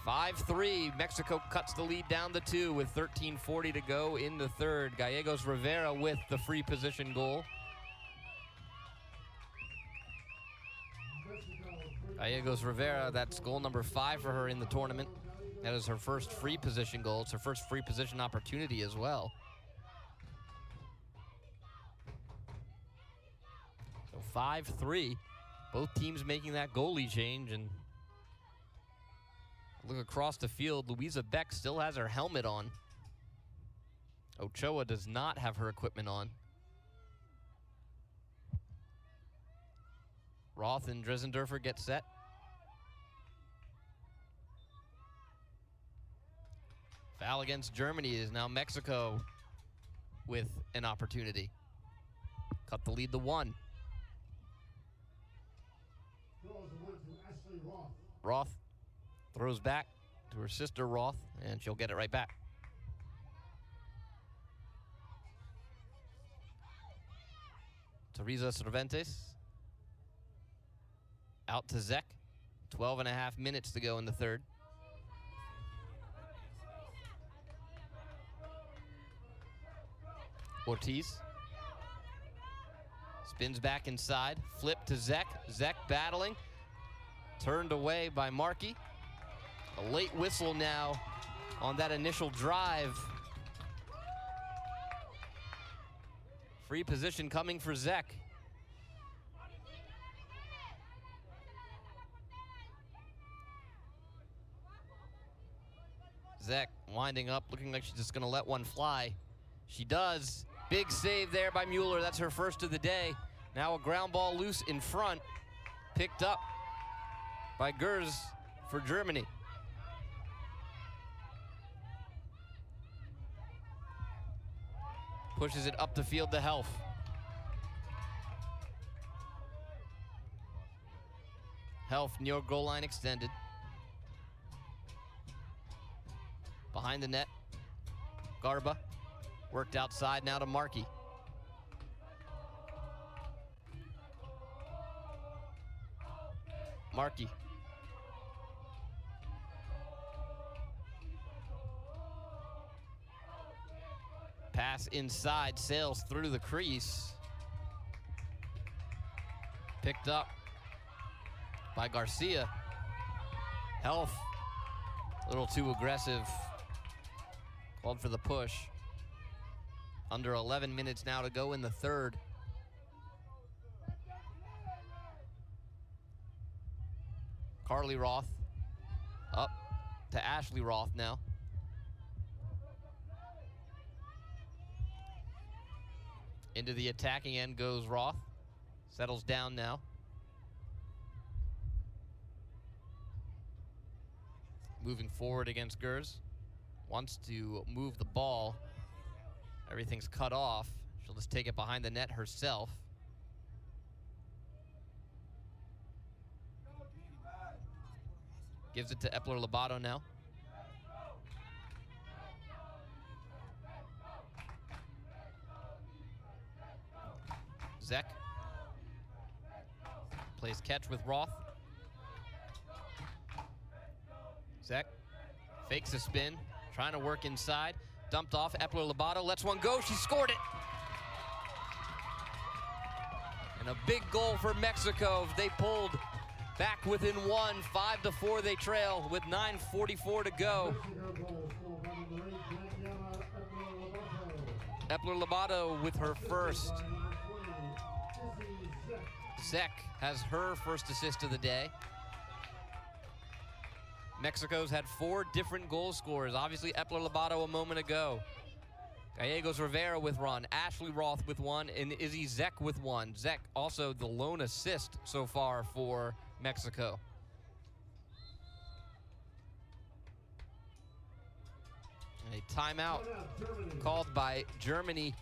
5-3. Mexico cuts the lead down to 2 with 13:40 to go in the third. Gallegos Rivera with the free position goal. Gallegos Rivera, that's goal number 5 for her in the tournament. That is her first free position goal. It's her first free position opportunity as well. 5-3. Both teams making that goalie change, and look across the field. Louisa Beck still has her helmet on. Ochoa does not have her equipment on. Roth and Dresendorfer get set. Foul against Germany is now Mexico with an opportunity. Cut the lead to 1. Roth throws back to her sister Roth, and she'll get it right back. Teresa Cervantes out to Zek. 12.5 minutes to go in the third. Ortiz spins back inside, flip to Zek. Zek battling, turned away by Markey. A late whistle now on that initial drive. Free position coming for Zek. Zek winding up, looking like she's just gonna let one fly. She does. Big save there by Mueller. That's her first of the day. Now a ground ball loose in front. Picked up by Gers for Germany. Pushes it up the field to Helf. Helf near goal line extended. Behind the net. Garba worked outside now to Markey. Markey. Pass inside, sails through the crease. Picked up by Garcia. Helf, a little too aggressive. Called for the push. Under 11 minutes now to go in the third. Carly Roth up to Ashley Roth now. Into the attacking end goes Roth. Settles down now. Moving forward against Gers. Wants to move the ball. Everything's cut off. She'll just take it behind the net herself. Gives it to Epler-Lobato now. Zek plays catch with Roth. Zek fakes a spin, trying to work inside. Dumped off, Epler-Lobato lets one go, she scored it! And a big goal for Mexico. They pulled back within 1, 5-4 they trail with 9:44 to go. Epler-Lobato with her first. Zek has her first assist of the day. Mexico's had 4 different goal scorers. Obviously, Epler-Lobato a moment ago. Gallegos Rivera with one, Ashley Roth with one, and Izzy Zek with one. Zek also the lone assist so far for Mexico. And a timeout called by Germany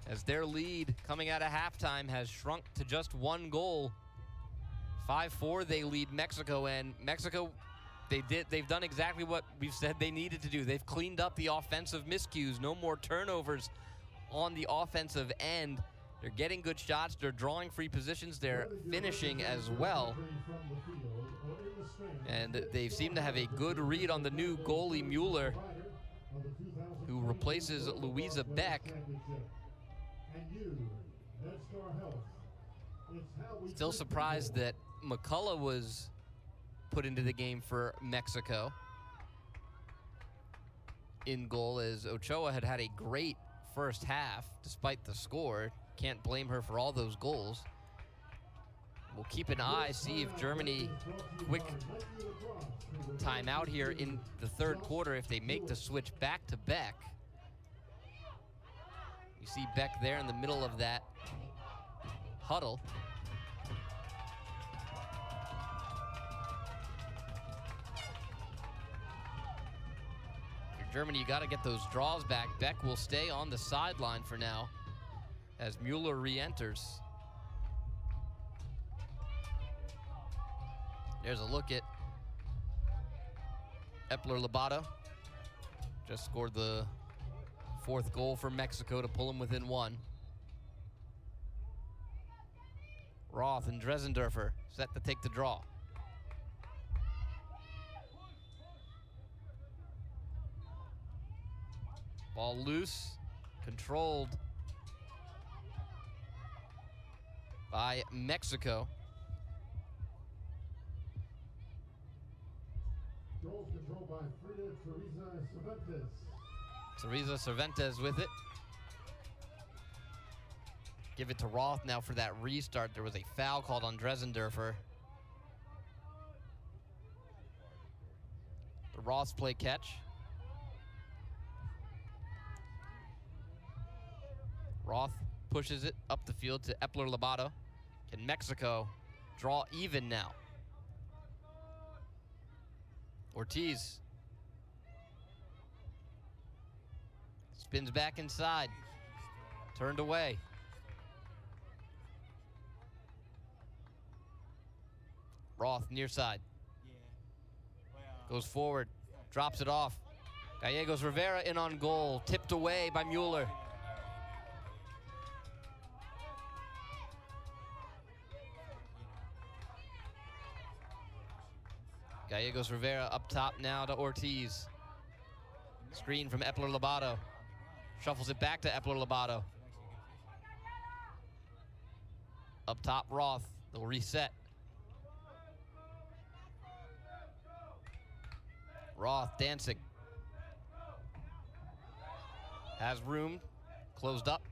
as their lead coming out of halftime has shrunk to just 1 goal. 5-4 they lead Mexico, and Mexico, they've done exactly what we've said they needed to do. They've cleaned up the offensive miscues. No more turnovers on the offensive end. They're getting good shots. They're drawing free positions. They're finishing as well. And they seem to have a good read on the new goalie Mueller, who replaces Louisa Beck. Still surprised that McCullough was put into the game for Mexico in goal, as Ochoa had a great first half despite the score. Can't blame her for all those goals. We'll keep an eye, see if Germany, quick timeout here in the third quarter, if they make the switch back to Beck. You see Beck there in the middle of that huddle. For Germany, you got to get those draws back. Beck will stay on the sideline for now as Mueller re-enters. There's a look at Epler-Lobato. Just scored the 4th goal for Mexico to pull them within 1. Roth and Dresendorfer set to take the draw. Ball loose, controlled by Mexico. Goals controlled by Frida Teresa Cervantes. Teresa Cervantes with it. Give it to Roth now for that restart. There was a foul called on Dresendorfer. The Roths play catch. Roth pushes it up the field to Epler-Lobato. Can Mexico draw even now? Ortiz spins back inside, turned away. Roth near side, goes forward, drops it off. Gallegos Rivera in on goal, tipped away by Mueller. Gallegos Rivera up top now to Ortiz. Screen from Epler-Lobato. Shuffles it back to Epler-Lobato. Up top, Roth. They'll reset. Roth dancing. Has room. Closed up.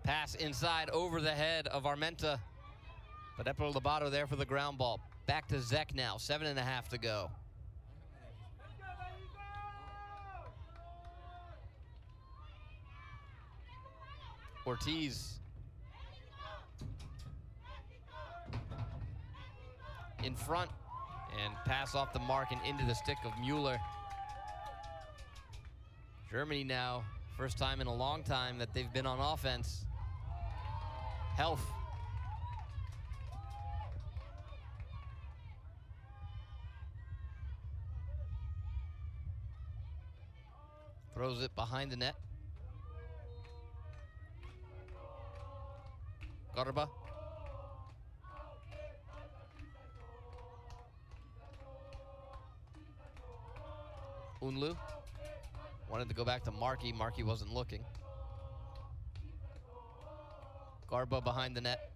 Pass inside over the head of Armenta. But Epler-Lobato there for the ground ball. Back to Zek now, 7.5 to go. Ortiz in front and pass off the mark and into the stick of Mueller. Germany now, first time in a long time that they've been on offense. Health. Throws it behind the net. Garba. Unlu. Wanted to go back to Markey. Markey wasn't looking. Garba behind the net.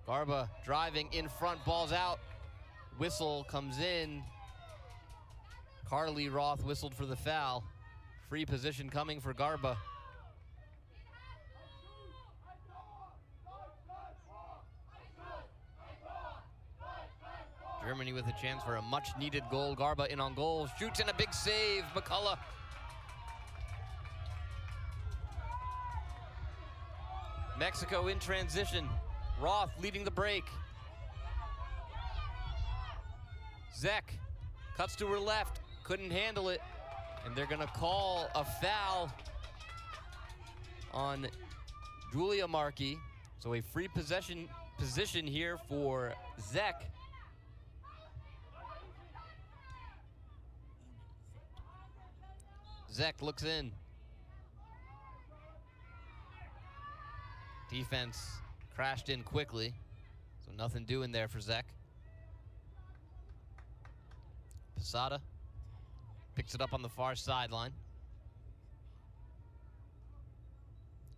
Garba driving in front, ball's out. Whistle comes in. Carly Roth whistled for the foul. Free position coming for Garba. Germany with a chance for a much-needed goal. Garba in on goal, shoots in a big save. McCullough. Mexico in transition. Roth leading the break. Zek cuts to her left, couldn't handle it, and they're gonna call a foul on Julia Markey. So a free position here for Zek. Zek looks in. Defense crashed in quickly, so nothing doing there for Zek. Posada picks it up on the far sideline.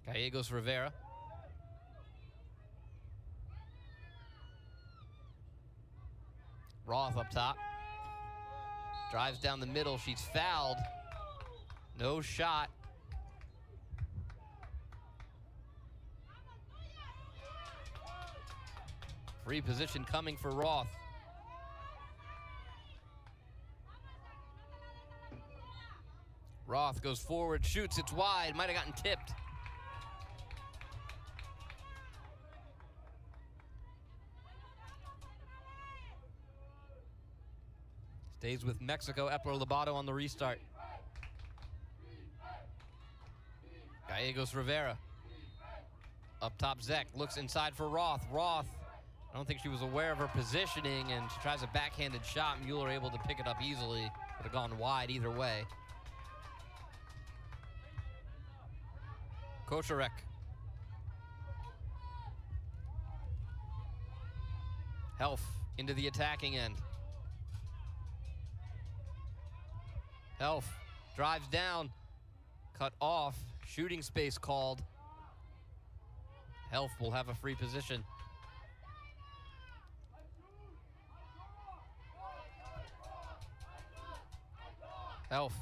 Gallegos Rivera. Roth up top. Drives down the middle. She's fouled. No shot. Free position coming for Roth. Roth goes forward, shoots, it's wide, might have gotten tipped. Stays with Mexico, Epler-Lobato on the restart. Gallegos Rivera. Up top, Zek looks inside for Roth. Roth, I don't think she was aware of her positioning, and she tries a backhanded shot. Mueller able to pick it up easily. Would have gone wide either way. Kocharek. Helf into the attacking end. Helf drives down, cut off, shooting space called. Helf will have a free position. Helf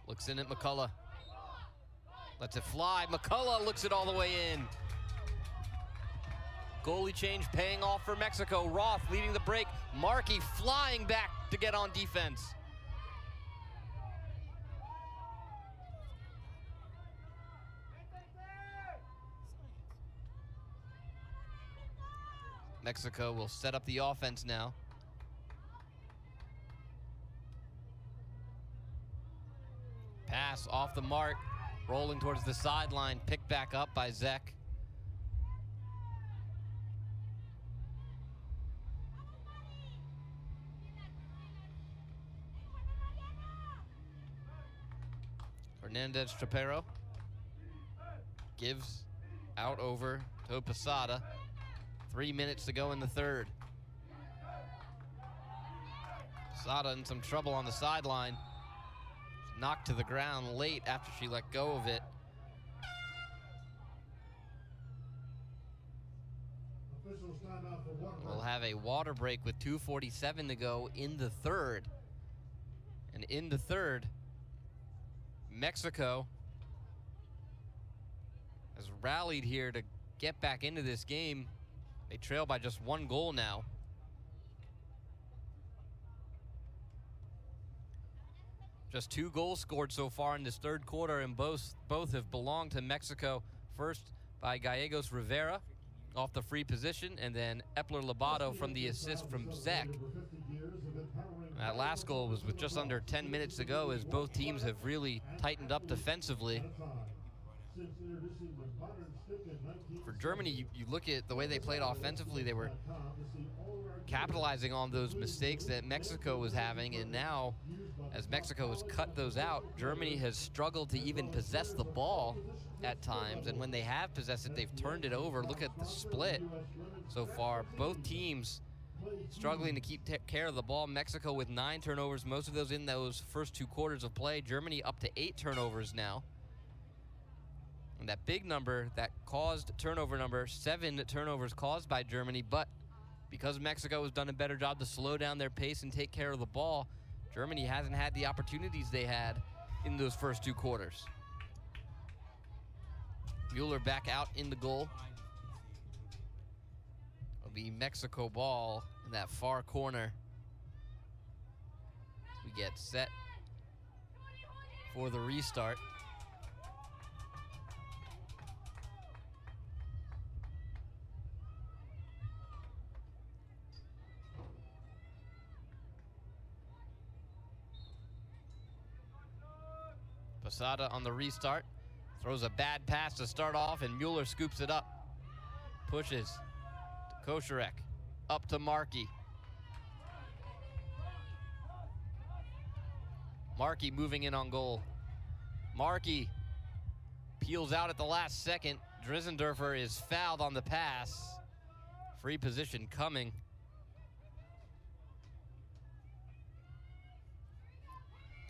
looks in at McCullough. Lets it fly. McCullough looks it all the way in. Goalie change paying off for Mexico. Roth leading the break. Markey flying back to get on defense. Mexico will set up the offense now. Pass off the mark, rolling towards the sideline, picked back up by Zek. Hernandez Trapero gives out over to Posada. 3 minutes to go in the third. Posada in some trouble on the sideline. Knocked to the ground late after she let go of it. We'll have a water break with 2:47 to go in the third. And in the third, Mexico has rallied here to get back into this game. They trail by just 1 goal now. Just 2 goals scored so far in this third quarter, and both have belonged to Mexico. First by Gallegos Rivera off the free position, and then Epler-Lobato from the assist from Zek. That last goal was with just under 10 minutes to go, as both teams have really tightened up defensively. For Germany, you look at the way they played offensively, they were capitalizing on those mistakes that Mexico was having, and now as Mexico has cut those out, Germany has struggled to even possess the ball at times, and when they have possessed it, they've turned it over. Look at the split so far. Both teams struggling to keep care of the ball. Mexico with 9 turnovers, most of those in those first 2 quarters of play. Germany up to 8 turnovers now. And that big number that caused turnover number, 7 turnovers caused by Germany, but because Mexico has done a better job to slow down their pace and take care of the ball, Germany hasn't had the opportunities they had in those first 2 quarters. Mueller back out in the goal. It'll be Mexico ball in that far corner. We get set for the restart. Posada on the restart. Throws a bad pass to start off, and Mueller scoops it up. Pushes to Kocharek. Up to Markey. Markey moving in on goal. Markey peels out at the last second. Drisendorfer is fouled on the pass. Free position coming.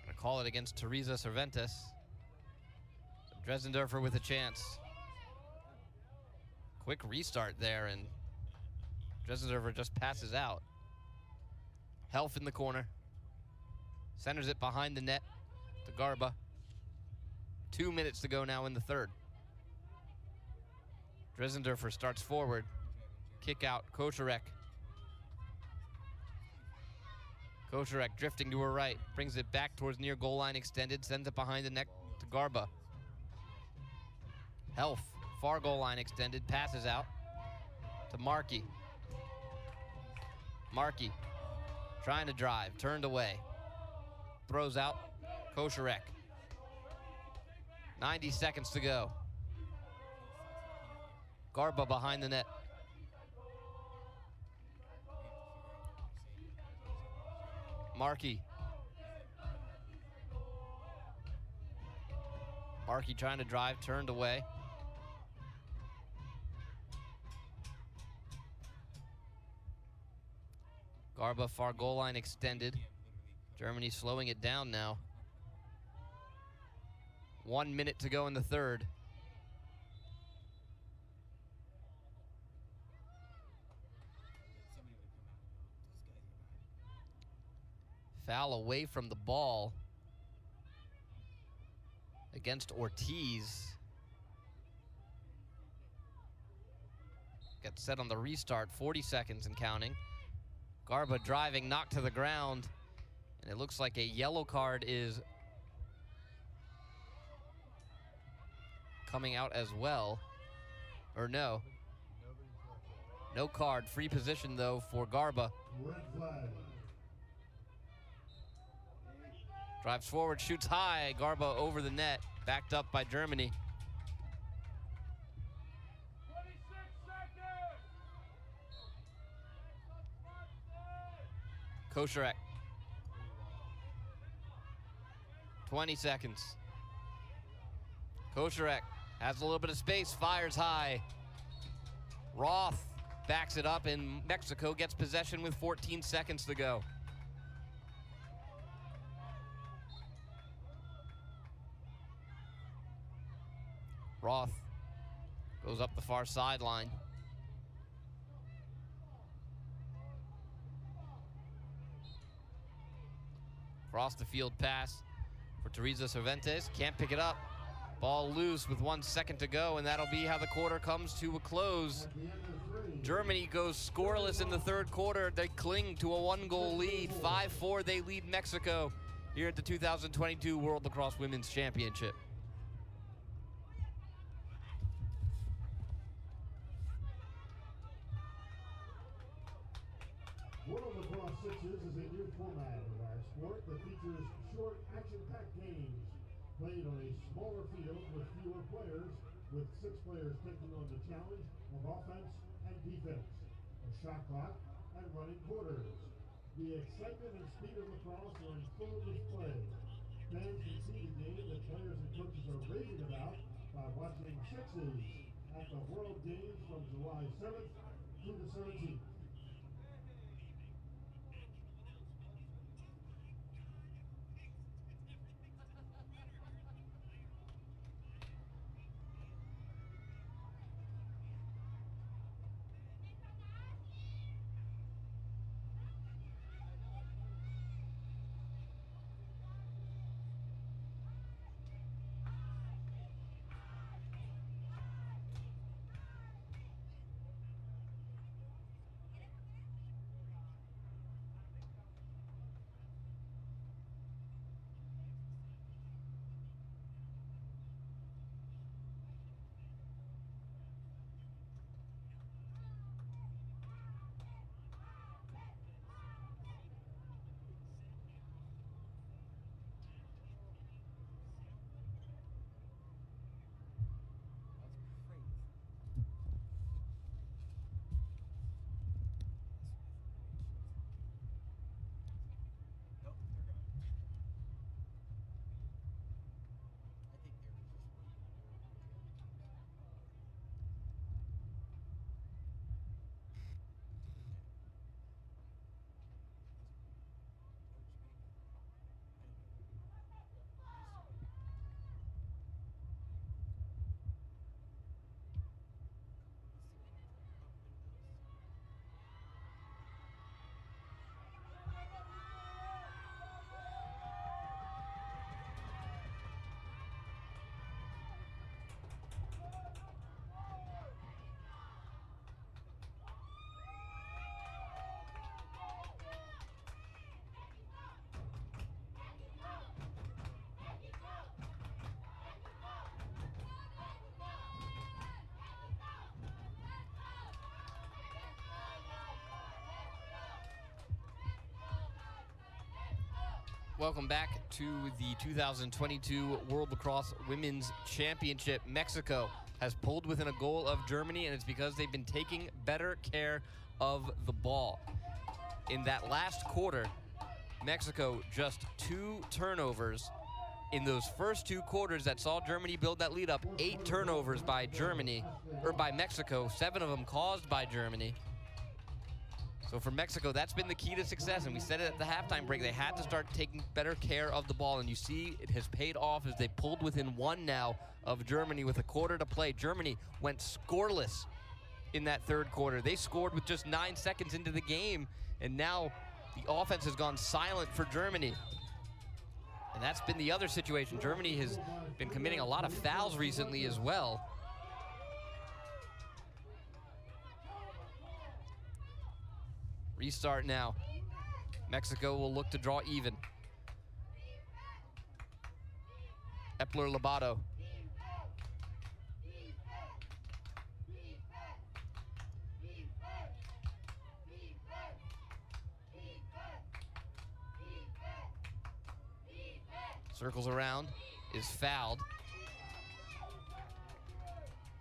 Gonna call it against Teresa Cervantes. Dresendorfer with a chance. Quick restart there, and Dresendorfer just passes out. Helf in the corner. Centers it behind the net to Garba. 2 minutes to go now in the third. Dresendorfer starts forward. Kick out, Kocharek. Kocharek drifting to her right, brings it back towards near goal line extended, sends it behind the neck to Garba. Helf, far goal line extended, passes out to Markey. Markey trying to drive, turned away. Throws out, Kocharek. 90 seconds to go. Garba behind the net. Markey. Markey trying to drive, turned away. Garba far goal line extended. Germany slowing it down now. 1 minute to go in the third. Foul away from the ball against Ortiz. Got set on the restart, 40 seconds and counting. Garba driving, knocked to the ground, and it looks like a yellow card is coming out as well. Or no. No card, free position though for Garba. Red flag. Drives forward, shoots high. Garba over the net, backed up by Germany. Kocharek. 20 seconds. Kocharek has a little bit of space, fires high. Roth backs it up, and Mexico gets possession with 14 seconds to go. Roth goes up the far sideline. Across the field pass for Teresa Cervantes. Can't pick it up. Ball loose with 1 second to go, and that'll be how the quarter comes to a close. Germany goes scoreless in the third quarter. They cling to a 1-goal lead. 5-4, they lead Mexico here at the 2022 World Lacrosse Women's Championship. World Lacrosse Sixes is a new format of our sport that features short, action-packed games played on a smaller field with fewer players, with 6 players taking on the challenge of offense and defense, a shot clock, and running quarters. The excitement and speed of lacrosse are in full display. Fans can see the game that players and coaches are raving about by watching Sixes at the World Games from July 7th through the 17th. welcome back to the 2022 World Lacrosse Women's Championship. Mexico has pulled within a goal of Germany, and it's because they've been taking better care of the ball. In that last quarter, Mexico just 2 turnovers. In those first 2 quarters that saw Germany build that lead up, 8 turnovers by Mexico, 7 of them caused by Germany. So for Mexico, that's been the key to success, and we said it at the halftime break. They had to start taking better care of the ball, and you see it has paid off as they pulled within 1 now of Germany with a quarter to play. Germany went scoreless in that third quarter. They scored with just 9 seconds into the game, and now the offense has gone silent for Germany. And that's been the other situation. Germany has been committing a lot of fouls recently as well. Restart now. Mexico will look to draw even. Epler-Lobato. Circles around, is fouled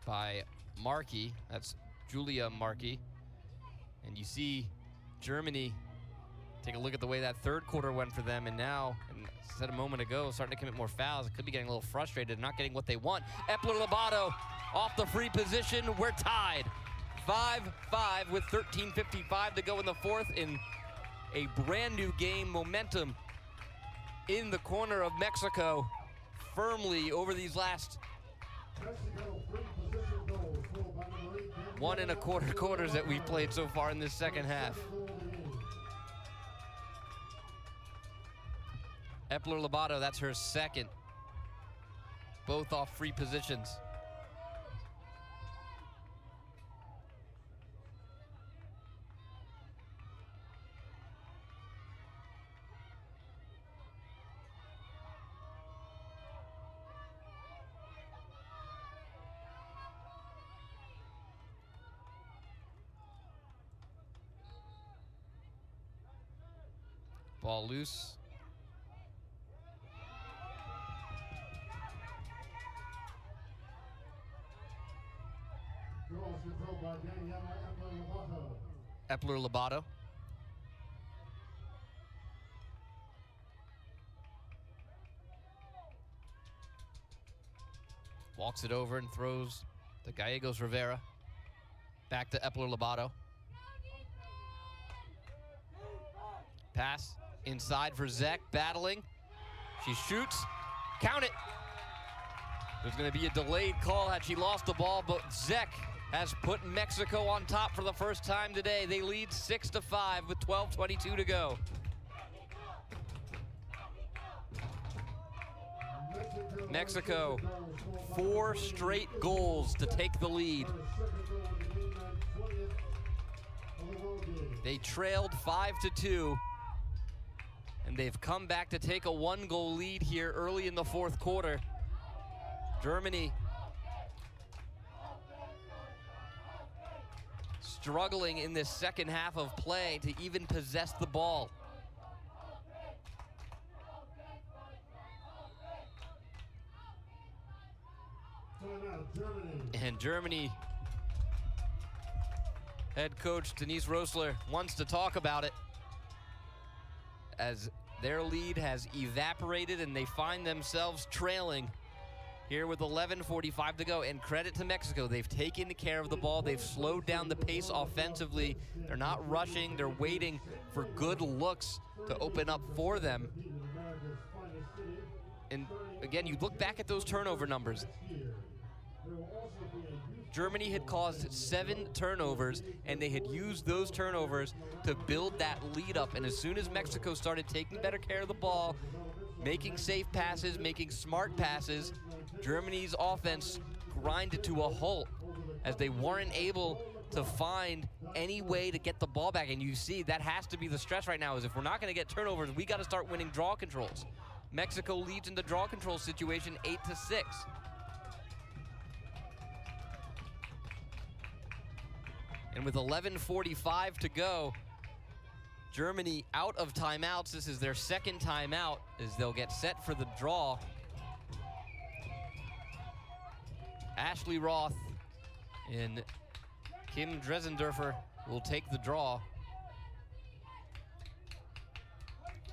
by Markey. That's Julia Markey. And you see Germany take a look at the way that third quarter went for them, and now, and I said a moment ago, starting to commit more fouls. It could be getting a little frustrated, not getting what they want. Epler-Lobato off the free position. We're tied. 5-5 with 13:55 to go in the fourth in a brand new game. Momentum in the corner of Mexico firmly over these last 1.25 quarters that we've played so far in this second half. Epler-Lobato, that's her second. Both off free positions. Ball loose. Epler-Lobato. Walks it over and throws to Gallegos Rivera. Back to Epler-Lobato. Pass inside for Zek, battling. She shoots. Count it. There's going to be a delayed call had she lost the ball, but Zek has put Mexico on top for the first time today. They lead 6-5 with 12:22 to go. Mexico, 4 straight goals to take the lead. They trailed 5-2, and they've come back to take a 1-goal lead here early in the fourth quarter. Germany struggling in this second half of play to even possess the ball. And Germany head coach Denise Rosler wants to talk about it as their lead has evaporated and they find themselves trailing here with 11:45 to go. And credit to Mexico, they've taken care of the ball. They've slowed down the pace offensively. They're not rushing. They're waiting for good looks to open up for them. And again, you look back at those turnover numbers. Germany had caused 7 turnovers, and they had used those turnovers to build that lead up. And as soon as Mexico started taking better care of the ball, making safe passes, making smart passes, Germany's offense grinded to a halt as they weren't able to find any way to get the ball back. And you see that has to be the stress right now, is if we're not going to get turnovers, we got to start winning draw controls. Mexico leads in the draw control situation 8-6. And with 11:45 to go, Germany out of timeouts. This is their second timeout as they'll get set for the draw. Ashley Roth and Kim Dresendorfer will take the draw.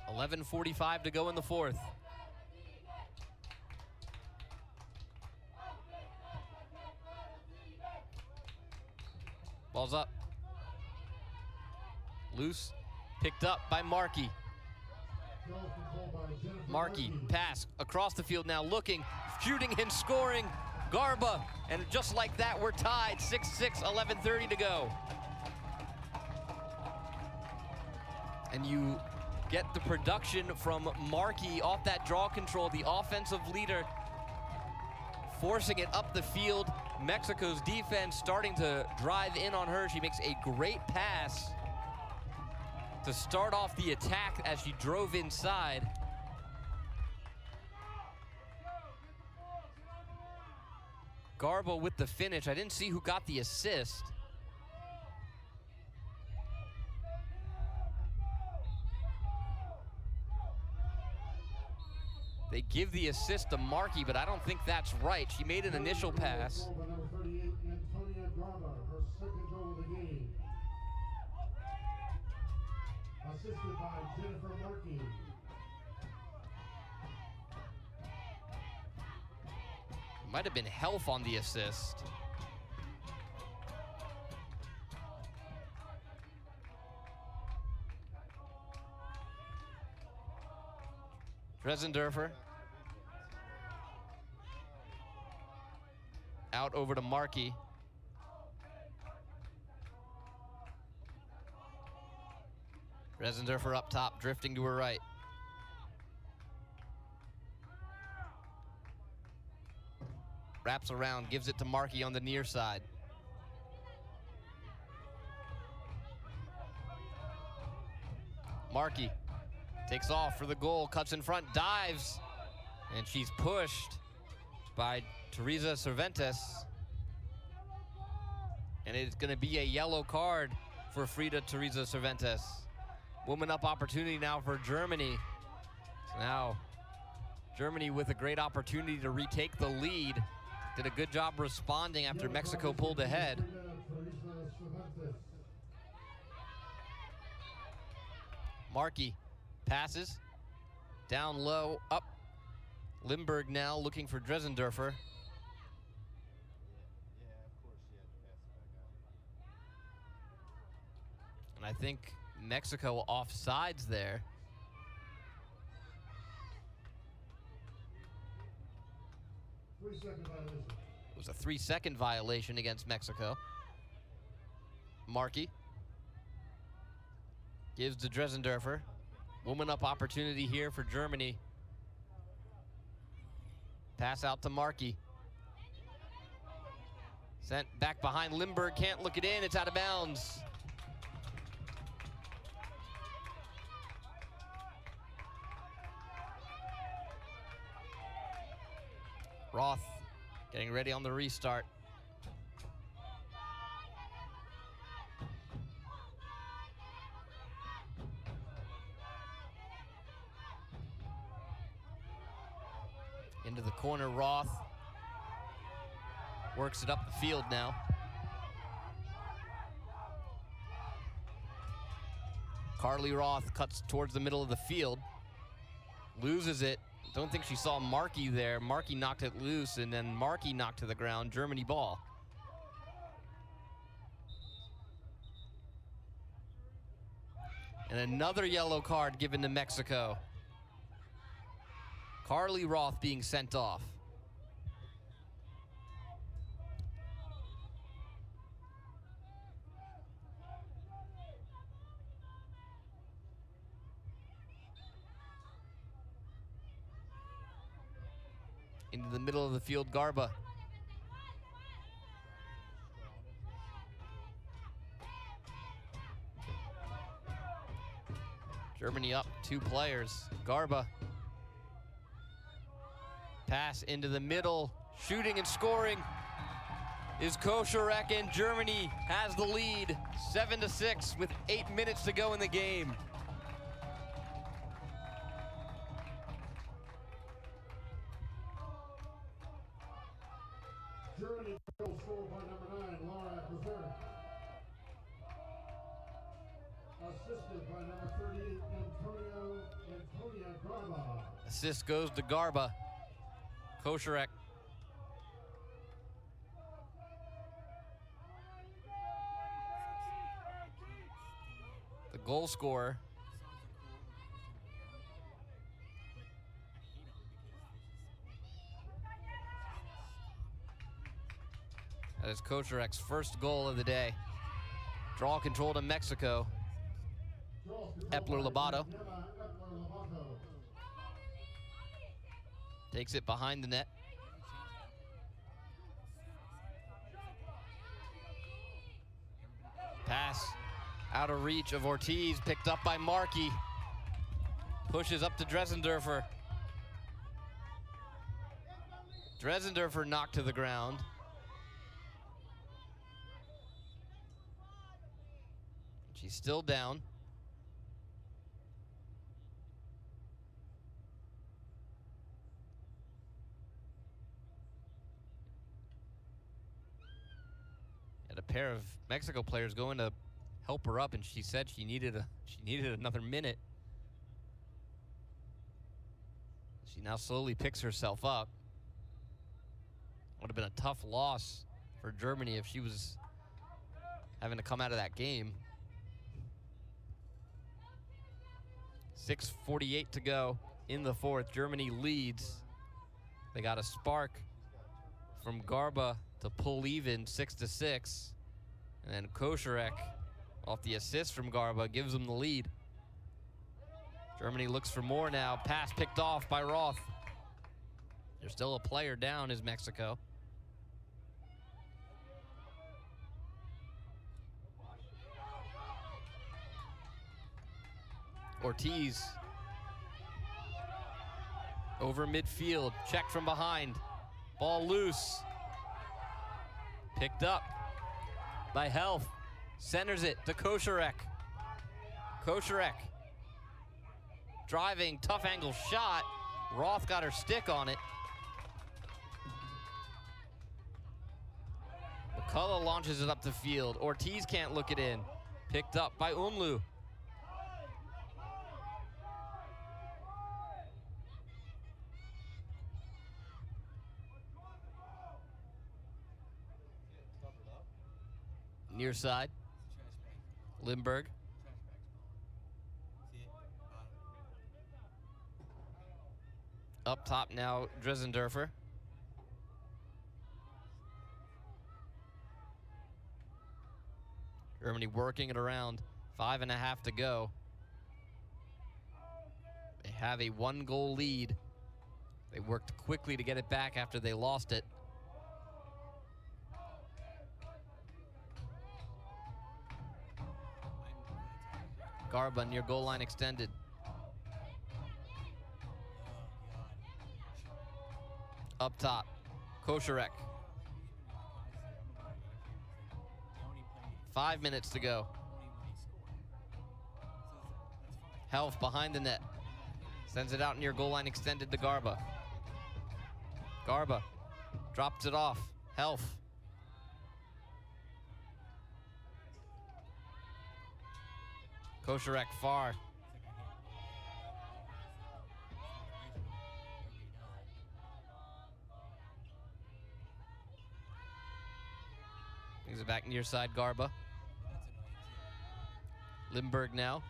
11:45 to go in the fourth. Ball's up. Loose. Picked up by Markey. Markey, pass across the field now, looking, shooting and scoring. Garba, and just like that, we're tied. 6-6, 11:30 to go. And you get the production from Markey off that draw control, the offensive leader, forcing it up the field. Mexico's defense starting to drive in on her. She makes a great pass to start off the attack as she drove inside. Garbo with the finish. I didn't see who got the assist. They give the assist to Markey, but I don't think that's right. She made an initial pass. Assisted by Jennifer Markey. Might have been Health on the assist. Dresendorfer. Out over to Markey. Dresendorfer up top, drifting to her right. Wraps around, gives it to Markey on the near side. Markey takes off for the goal, cuts in front, dives, and she's pushed by Teresa Cervantes. And it's gonna be a yellow card for Frida Teresa Cervantes. Woman up opportunity now for Germany. So now, Germany with a great opportunity to retake the lead. Did a good job responding after Mexico pulled ahead. Markey passes, down low, up. Limburg now looking for Dresendorfer. And I think Mexico offsides there. It was a 3-second violation against Mexico. Markey gives to Dresendorfer. Woman up opportunity here for Germany. Pass out to Markey. Sent back behind Limburg, can't look it in, it's out of bounds. Roth getting ready on the restart. Into the corner, Roth works it up the field now. Carly Roth cuts towards the middle of the field, loses it. Don't think she saw Markey there. Markey knocked it loose, and then Markey knocked to the ground. Germany ball. And another yellow card given to Mexico. Carly Roth being sent off. Into the middle of the field, Garba. Germany up 2 players. Garba. Pass into the middle. Shooting and scoring is Koschorek, and Germany has the lead. 7-6 with 8 minutes to go in the game. goal scored by number 9, Laura Kazaric. Assisted by number 38, Antonia Garba. Assist goes to Garba. Kosharek. The goal scorer. That is Kocharek's first goal of the day. Draw control to Mexico. Epler Lobato takes it behind the net. Pass out of reach of Ortiz, picked up by Markey. Pushes up to Dresendorfer. Dresendorfer knocked to the ground. She's still down. Had a pair of Mexico players going to help her up, and she said she needed another minute. She now slowly picks herself up. Would have been a tough loss for Germany if she was having to come out of that game. 6:48 to go in the fourth. Germany leads. They got a spark from Garba to pull even 6-6. And then Kosharek, off the assist from Garba, gives them the lead. Germany looks for more now. Pass picked off by Roth. There's still a player down, is Mexico. Ortiz over midfield, checked from behind. Ball loose. Picked up by Health. Centers it to Kosharek. Kosharek driving, tough angle shot. Roth got her stick on it. McCullough launches it up the field. Ortiz can't look it in. Picked up by Unlu. Near side. Lindbergh. Up top now, Dresendorfer. Germany working it around. 5.5 to go. They have a 1-goal lead. They worked quickly to get it back after they lost it. Garba near goal line extended. Up top, Kosharek. 5 minutes to go. Health behind the net. Sends it out near goal line extended to Garba. Garba drops it off. Health. Kosharek far. Brings it back near side, Garba. Lindbergh now.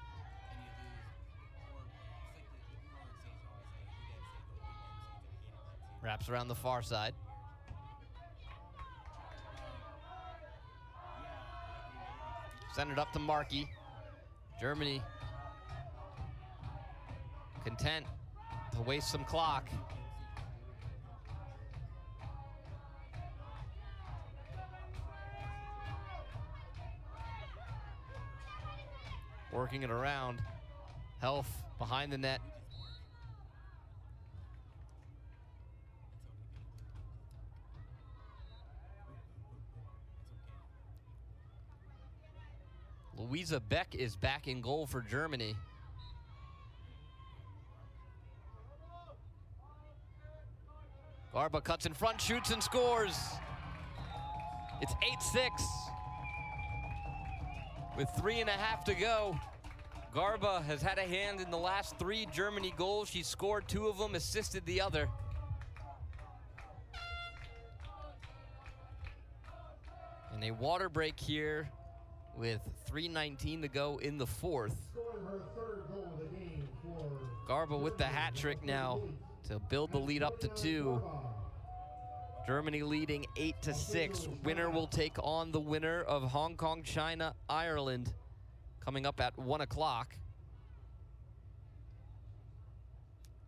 Wraps around the far side. Send it up to Markey. Germany content to waste some clock. Working it around. Health behind the net. Louisa Beck is back in goal for Germany. Garba cuts in front, shoots and scores. It's 8-6. With 3.5 to go. Garba has had a hand in the last 3 Germany goals. She scored 2 of them, assisted the other. And a water break here with 3:19 to go in the 4th. Garba with the hat trick now to build the lead up to 2. Germany leading 8-6. Winner will take on the winner of Hong Kong, China, Ireland, coming up at 1 o'clock.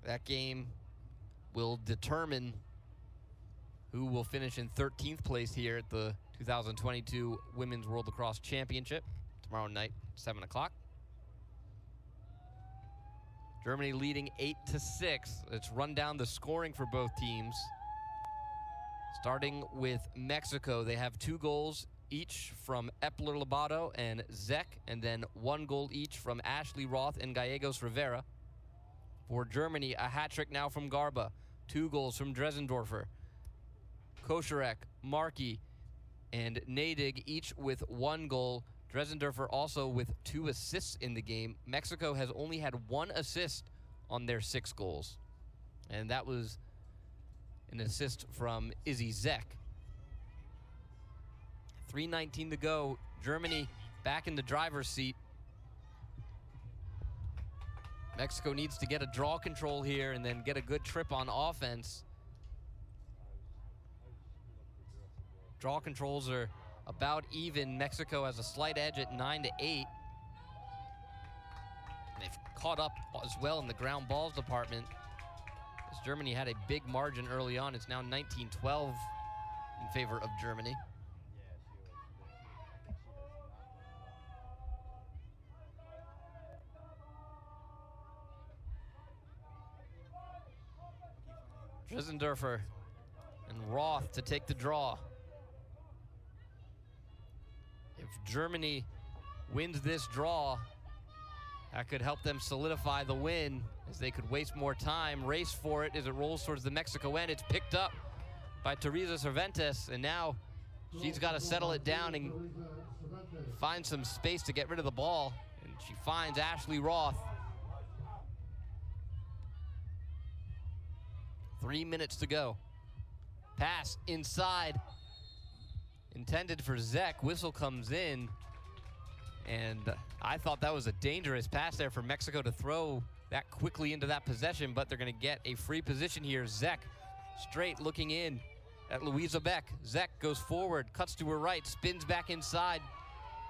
That game will determine who will finish in 13th place here at the 2022 Women's World Lacrosse Championship tomorrow night, 7 o'clock. Germany leading 8-6. Let's run down the scoring for both teams. Starting with Mexico, they have 2 goals each from Epler Lobato and Zek, and then 1 goal each from Ashley Roth and Gallegos Rivera. For Germany, a hat trick now from Garba, 2 goals from Dresendorfer, Kosherek, Markey, and Nadig, each with 1 goal. Dresendorfer also with 2 assists in the game. Mexico has only had 1 assist on their 6 goals, and that was an assist from Izzy Zek. 3:19 to go. Germany back in the driver's seat. Mexico needs to get a draw control here and then get a good trip on offense. Draw controls are about even. Mexico has a slight edge at 9-8. They've caught up as well in the ground balls department, as Germany had a big margin early on. It's now 19-12 in favor of Germany. Dresendorfer and Roth to take the draw. If Germany wins this draw, that could help them solidify the win, as they could waste more time, race for it as it rolls towards the Mexico end. It's picked up by Teresa Cervantes, and now she's got to settle it down and find some space to get rid of the ball. And she finds Ashley Roth. 3 minutes to go. Pass inside, intended for Zek. Whistle comes in, and I thought that was a dangerous pass there for Mexico to throw that quickly into that possession, but they're going to get a free position here. Zek straight looking in at Louisa Beck. Zek goes forward, cuts to her right, spins back inside.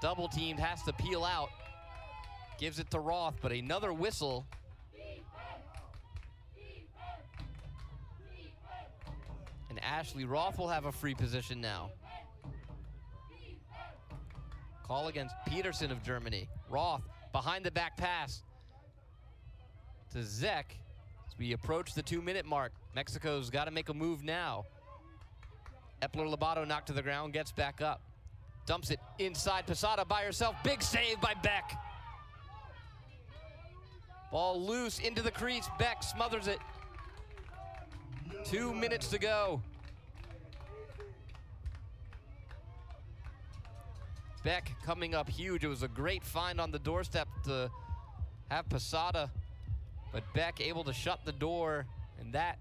Double teamed, has to peel out. Gives it to Roth, but another whistle. And Ashley Roth will have a free position now. Call against Peterson of Germany. Roth behind the back pass to Zek as we approach the 2-minute mark. Mexico's got to make a move now. Epler Lobato knocked to the ground, gets back up. Dumps it inside, Posada by herself. Big save by Beck. Ball loose into the crease. Beck smothers it. 2 minutes to go. Beck coming up huge. It was a great find on the doorstep to have Posada, but Beck able to shut the door, and that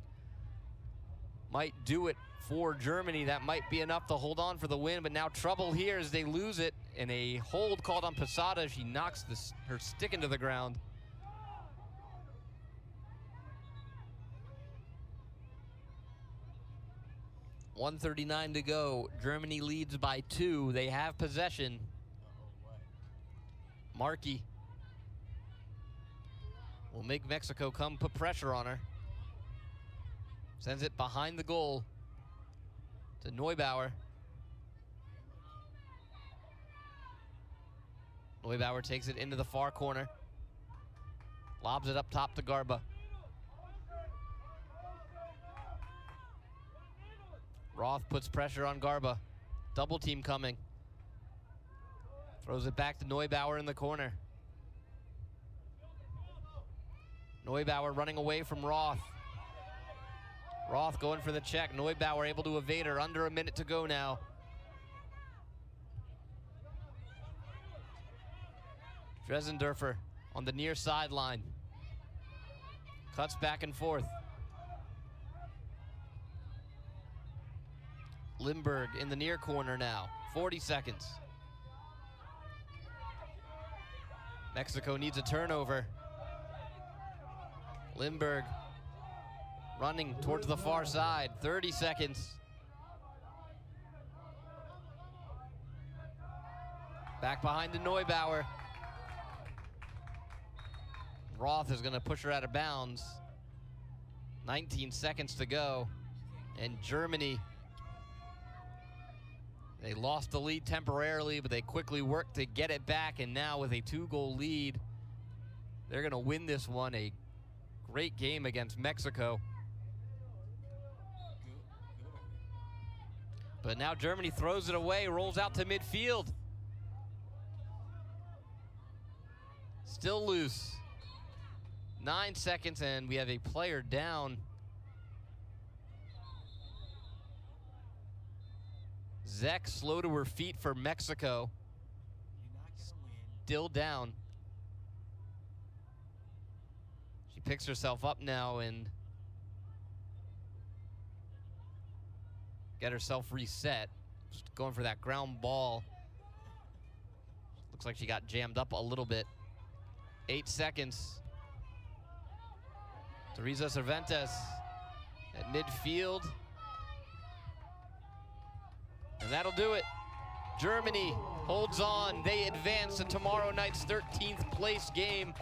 might do it for Germany. That might be enough to hold on for the win, but now trouble here as they lose it, and a hold called on Posada. She knocks her stick into the ground. .139 to go. Germany leads by 2. They have possession. Markey will make Mexico come put pressure on her. Sends it behind the goal to Neubauer. Neubauer takes it into the far corner. Lobs it up top to Garba. Roth puts pressure on Garba. Double team coming. Throws it back to Neubauer in the corner. Neubauer running away from Roth. Roth going for the check. Neubauer able to evade her. Under a minute to go now. Dresendorfer on the near sideline. Cuts back and forth. Lindbergh in the near corner now. 40 seconds. Mexico needs a turnover. Lindbergh running towards the far side. 30 seconds. Back behind to Neubauer. Roth is going to push her out of bounds. 19 seconds to go. And Germany, they lost the lead temporarily, but they quickly worked to get it back. And now with a 2-goal lead, they're going to win this one. A great game against Mexico. But now Germany throws it away, rolls out to midfield. Still loose. 9 seconds, and we have a player down. Zek slow to her feet for Mexico. Still down. She picks herself up now and get herself reset. Just going for that ground ball. Looks like she got jammed up a little bit. 8 seconds. Teresa Cervantes at midfield. And that'll do it. Germany holds on. They advance to tomorrow night's 13th place game.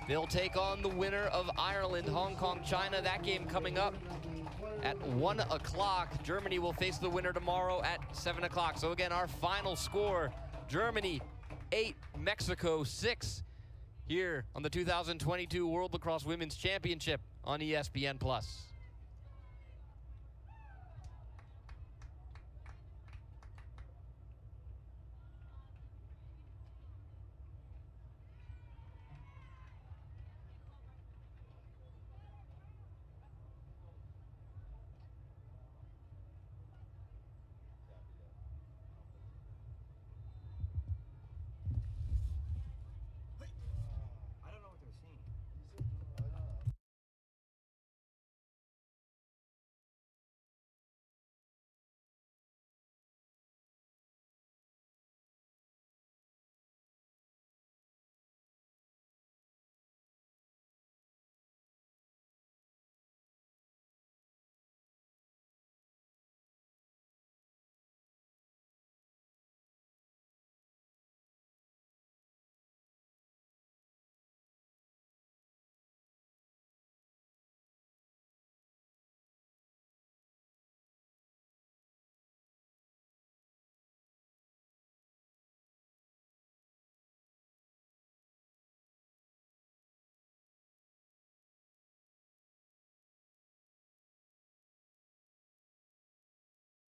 They'll take on the winner of Ireland, Hong Kong, China. That game coming up at 1 o'clock. Germany will face the winner tomorrow at 7 o'clock. So again, our final score, Germany 8, Mexico 6. Here on the 2022 World Lacrosse Women's Championship on ESPN+.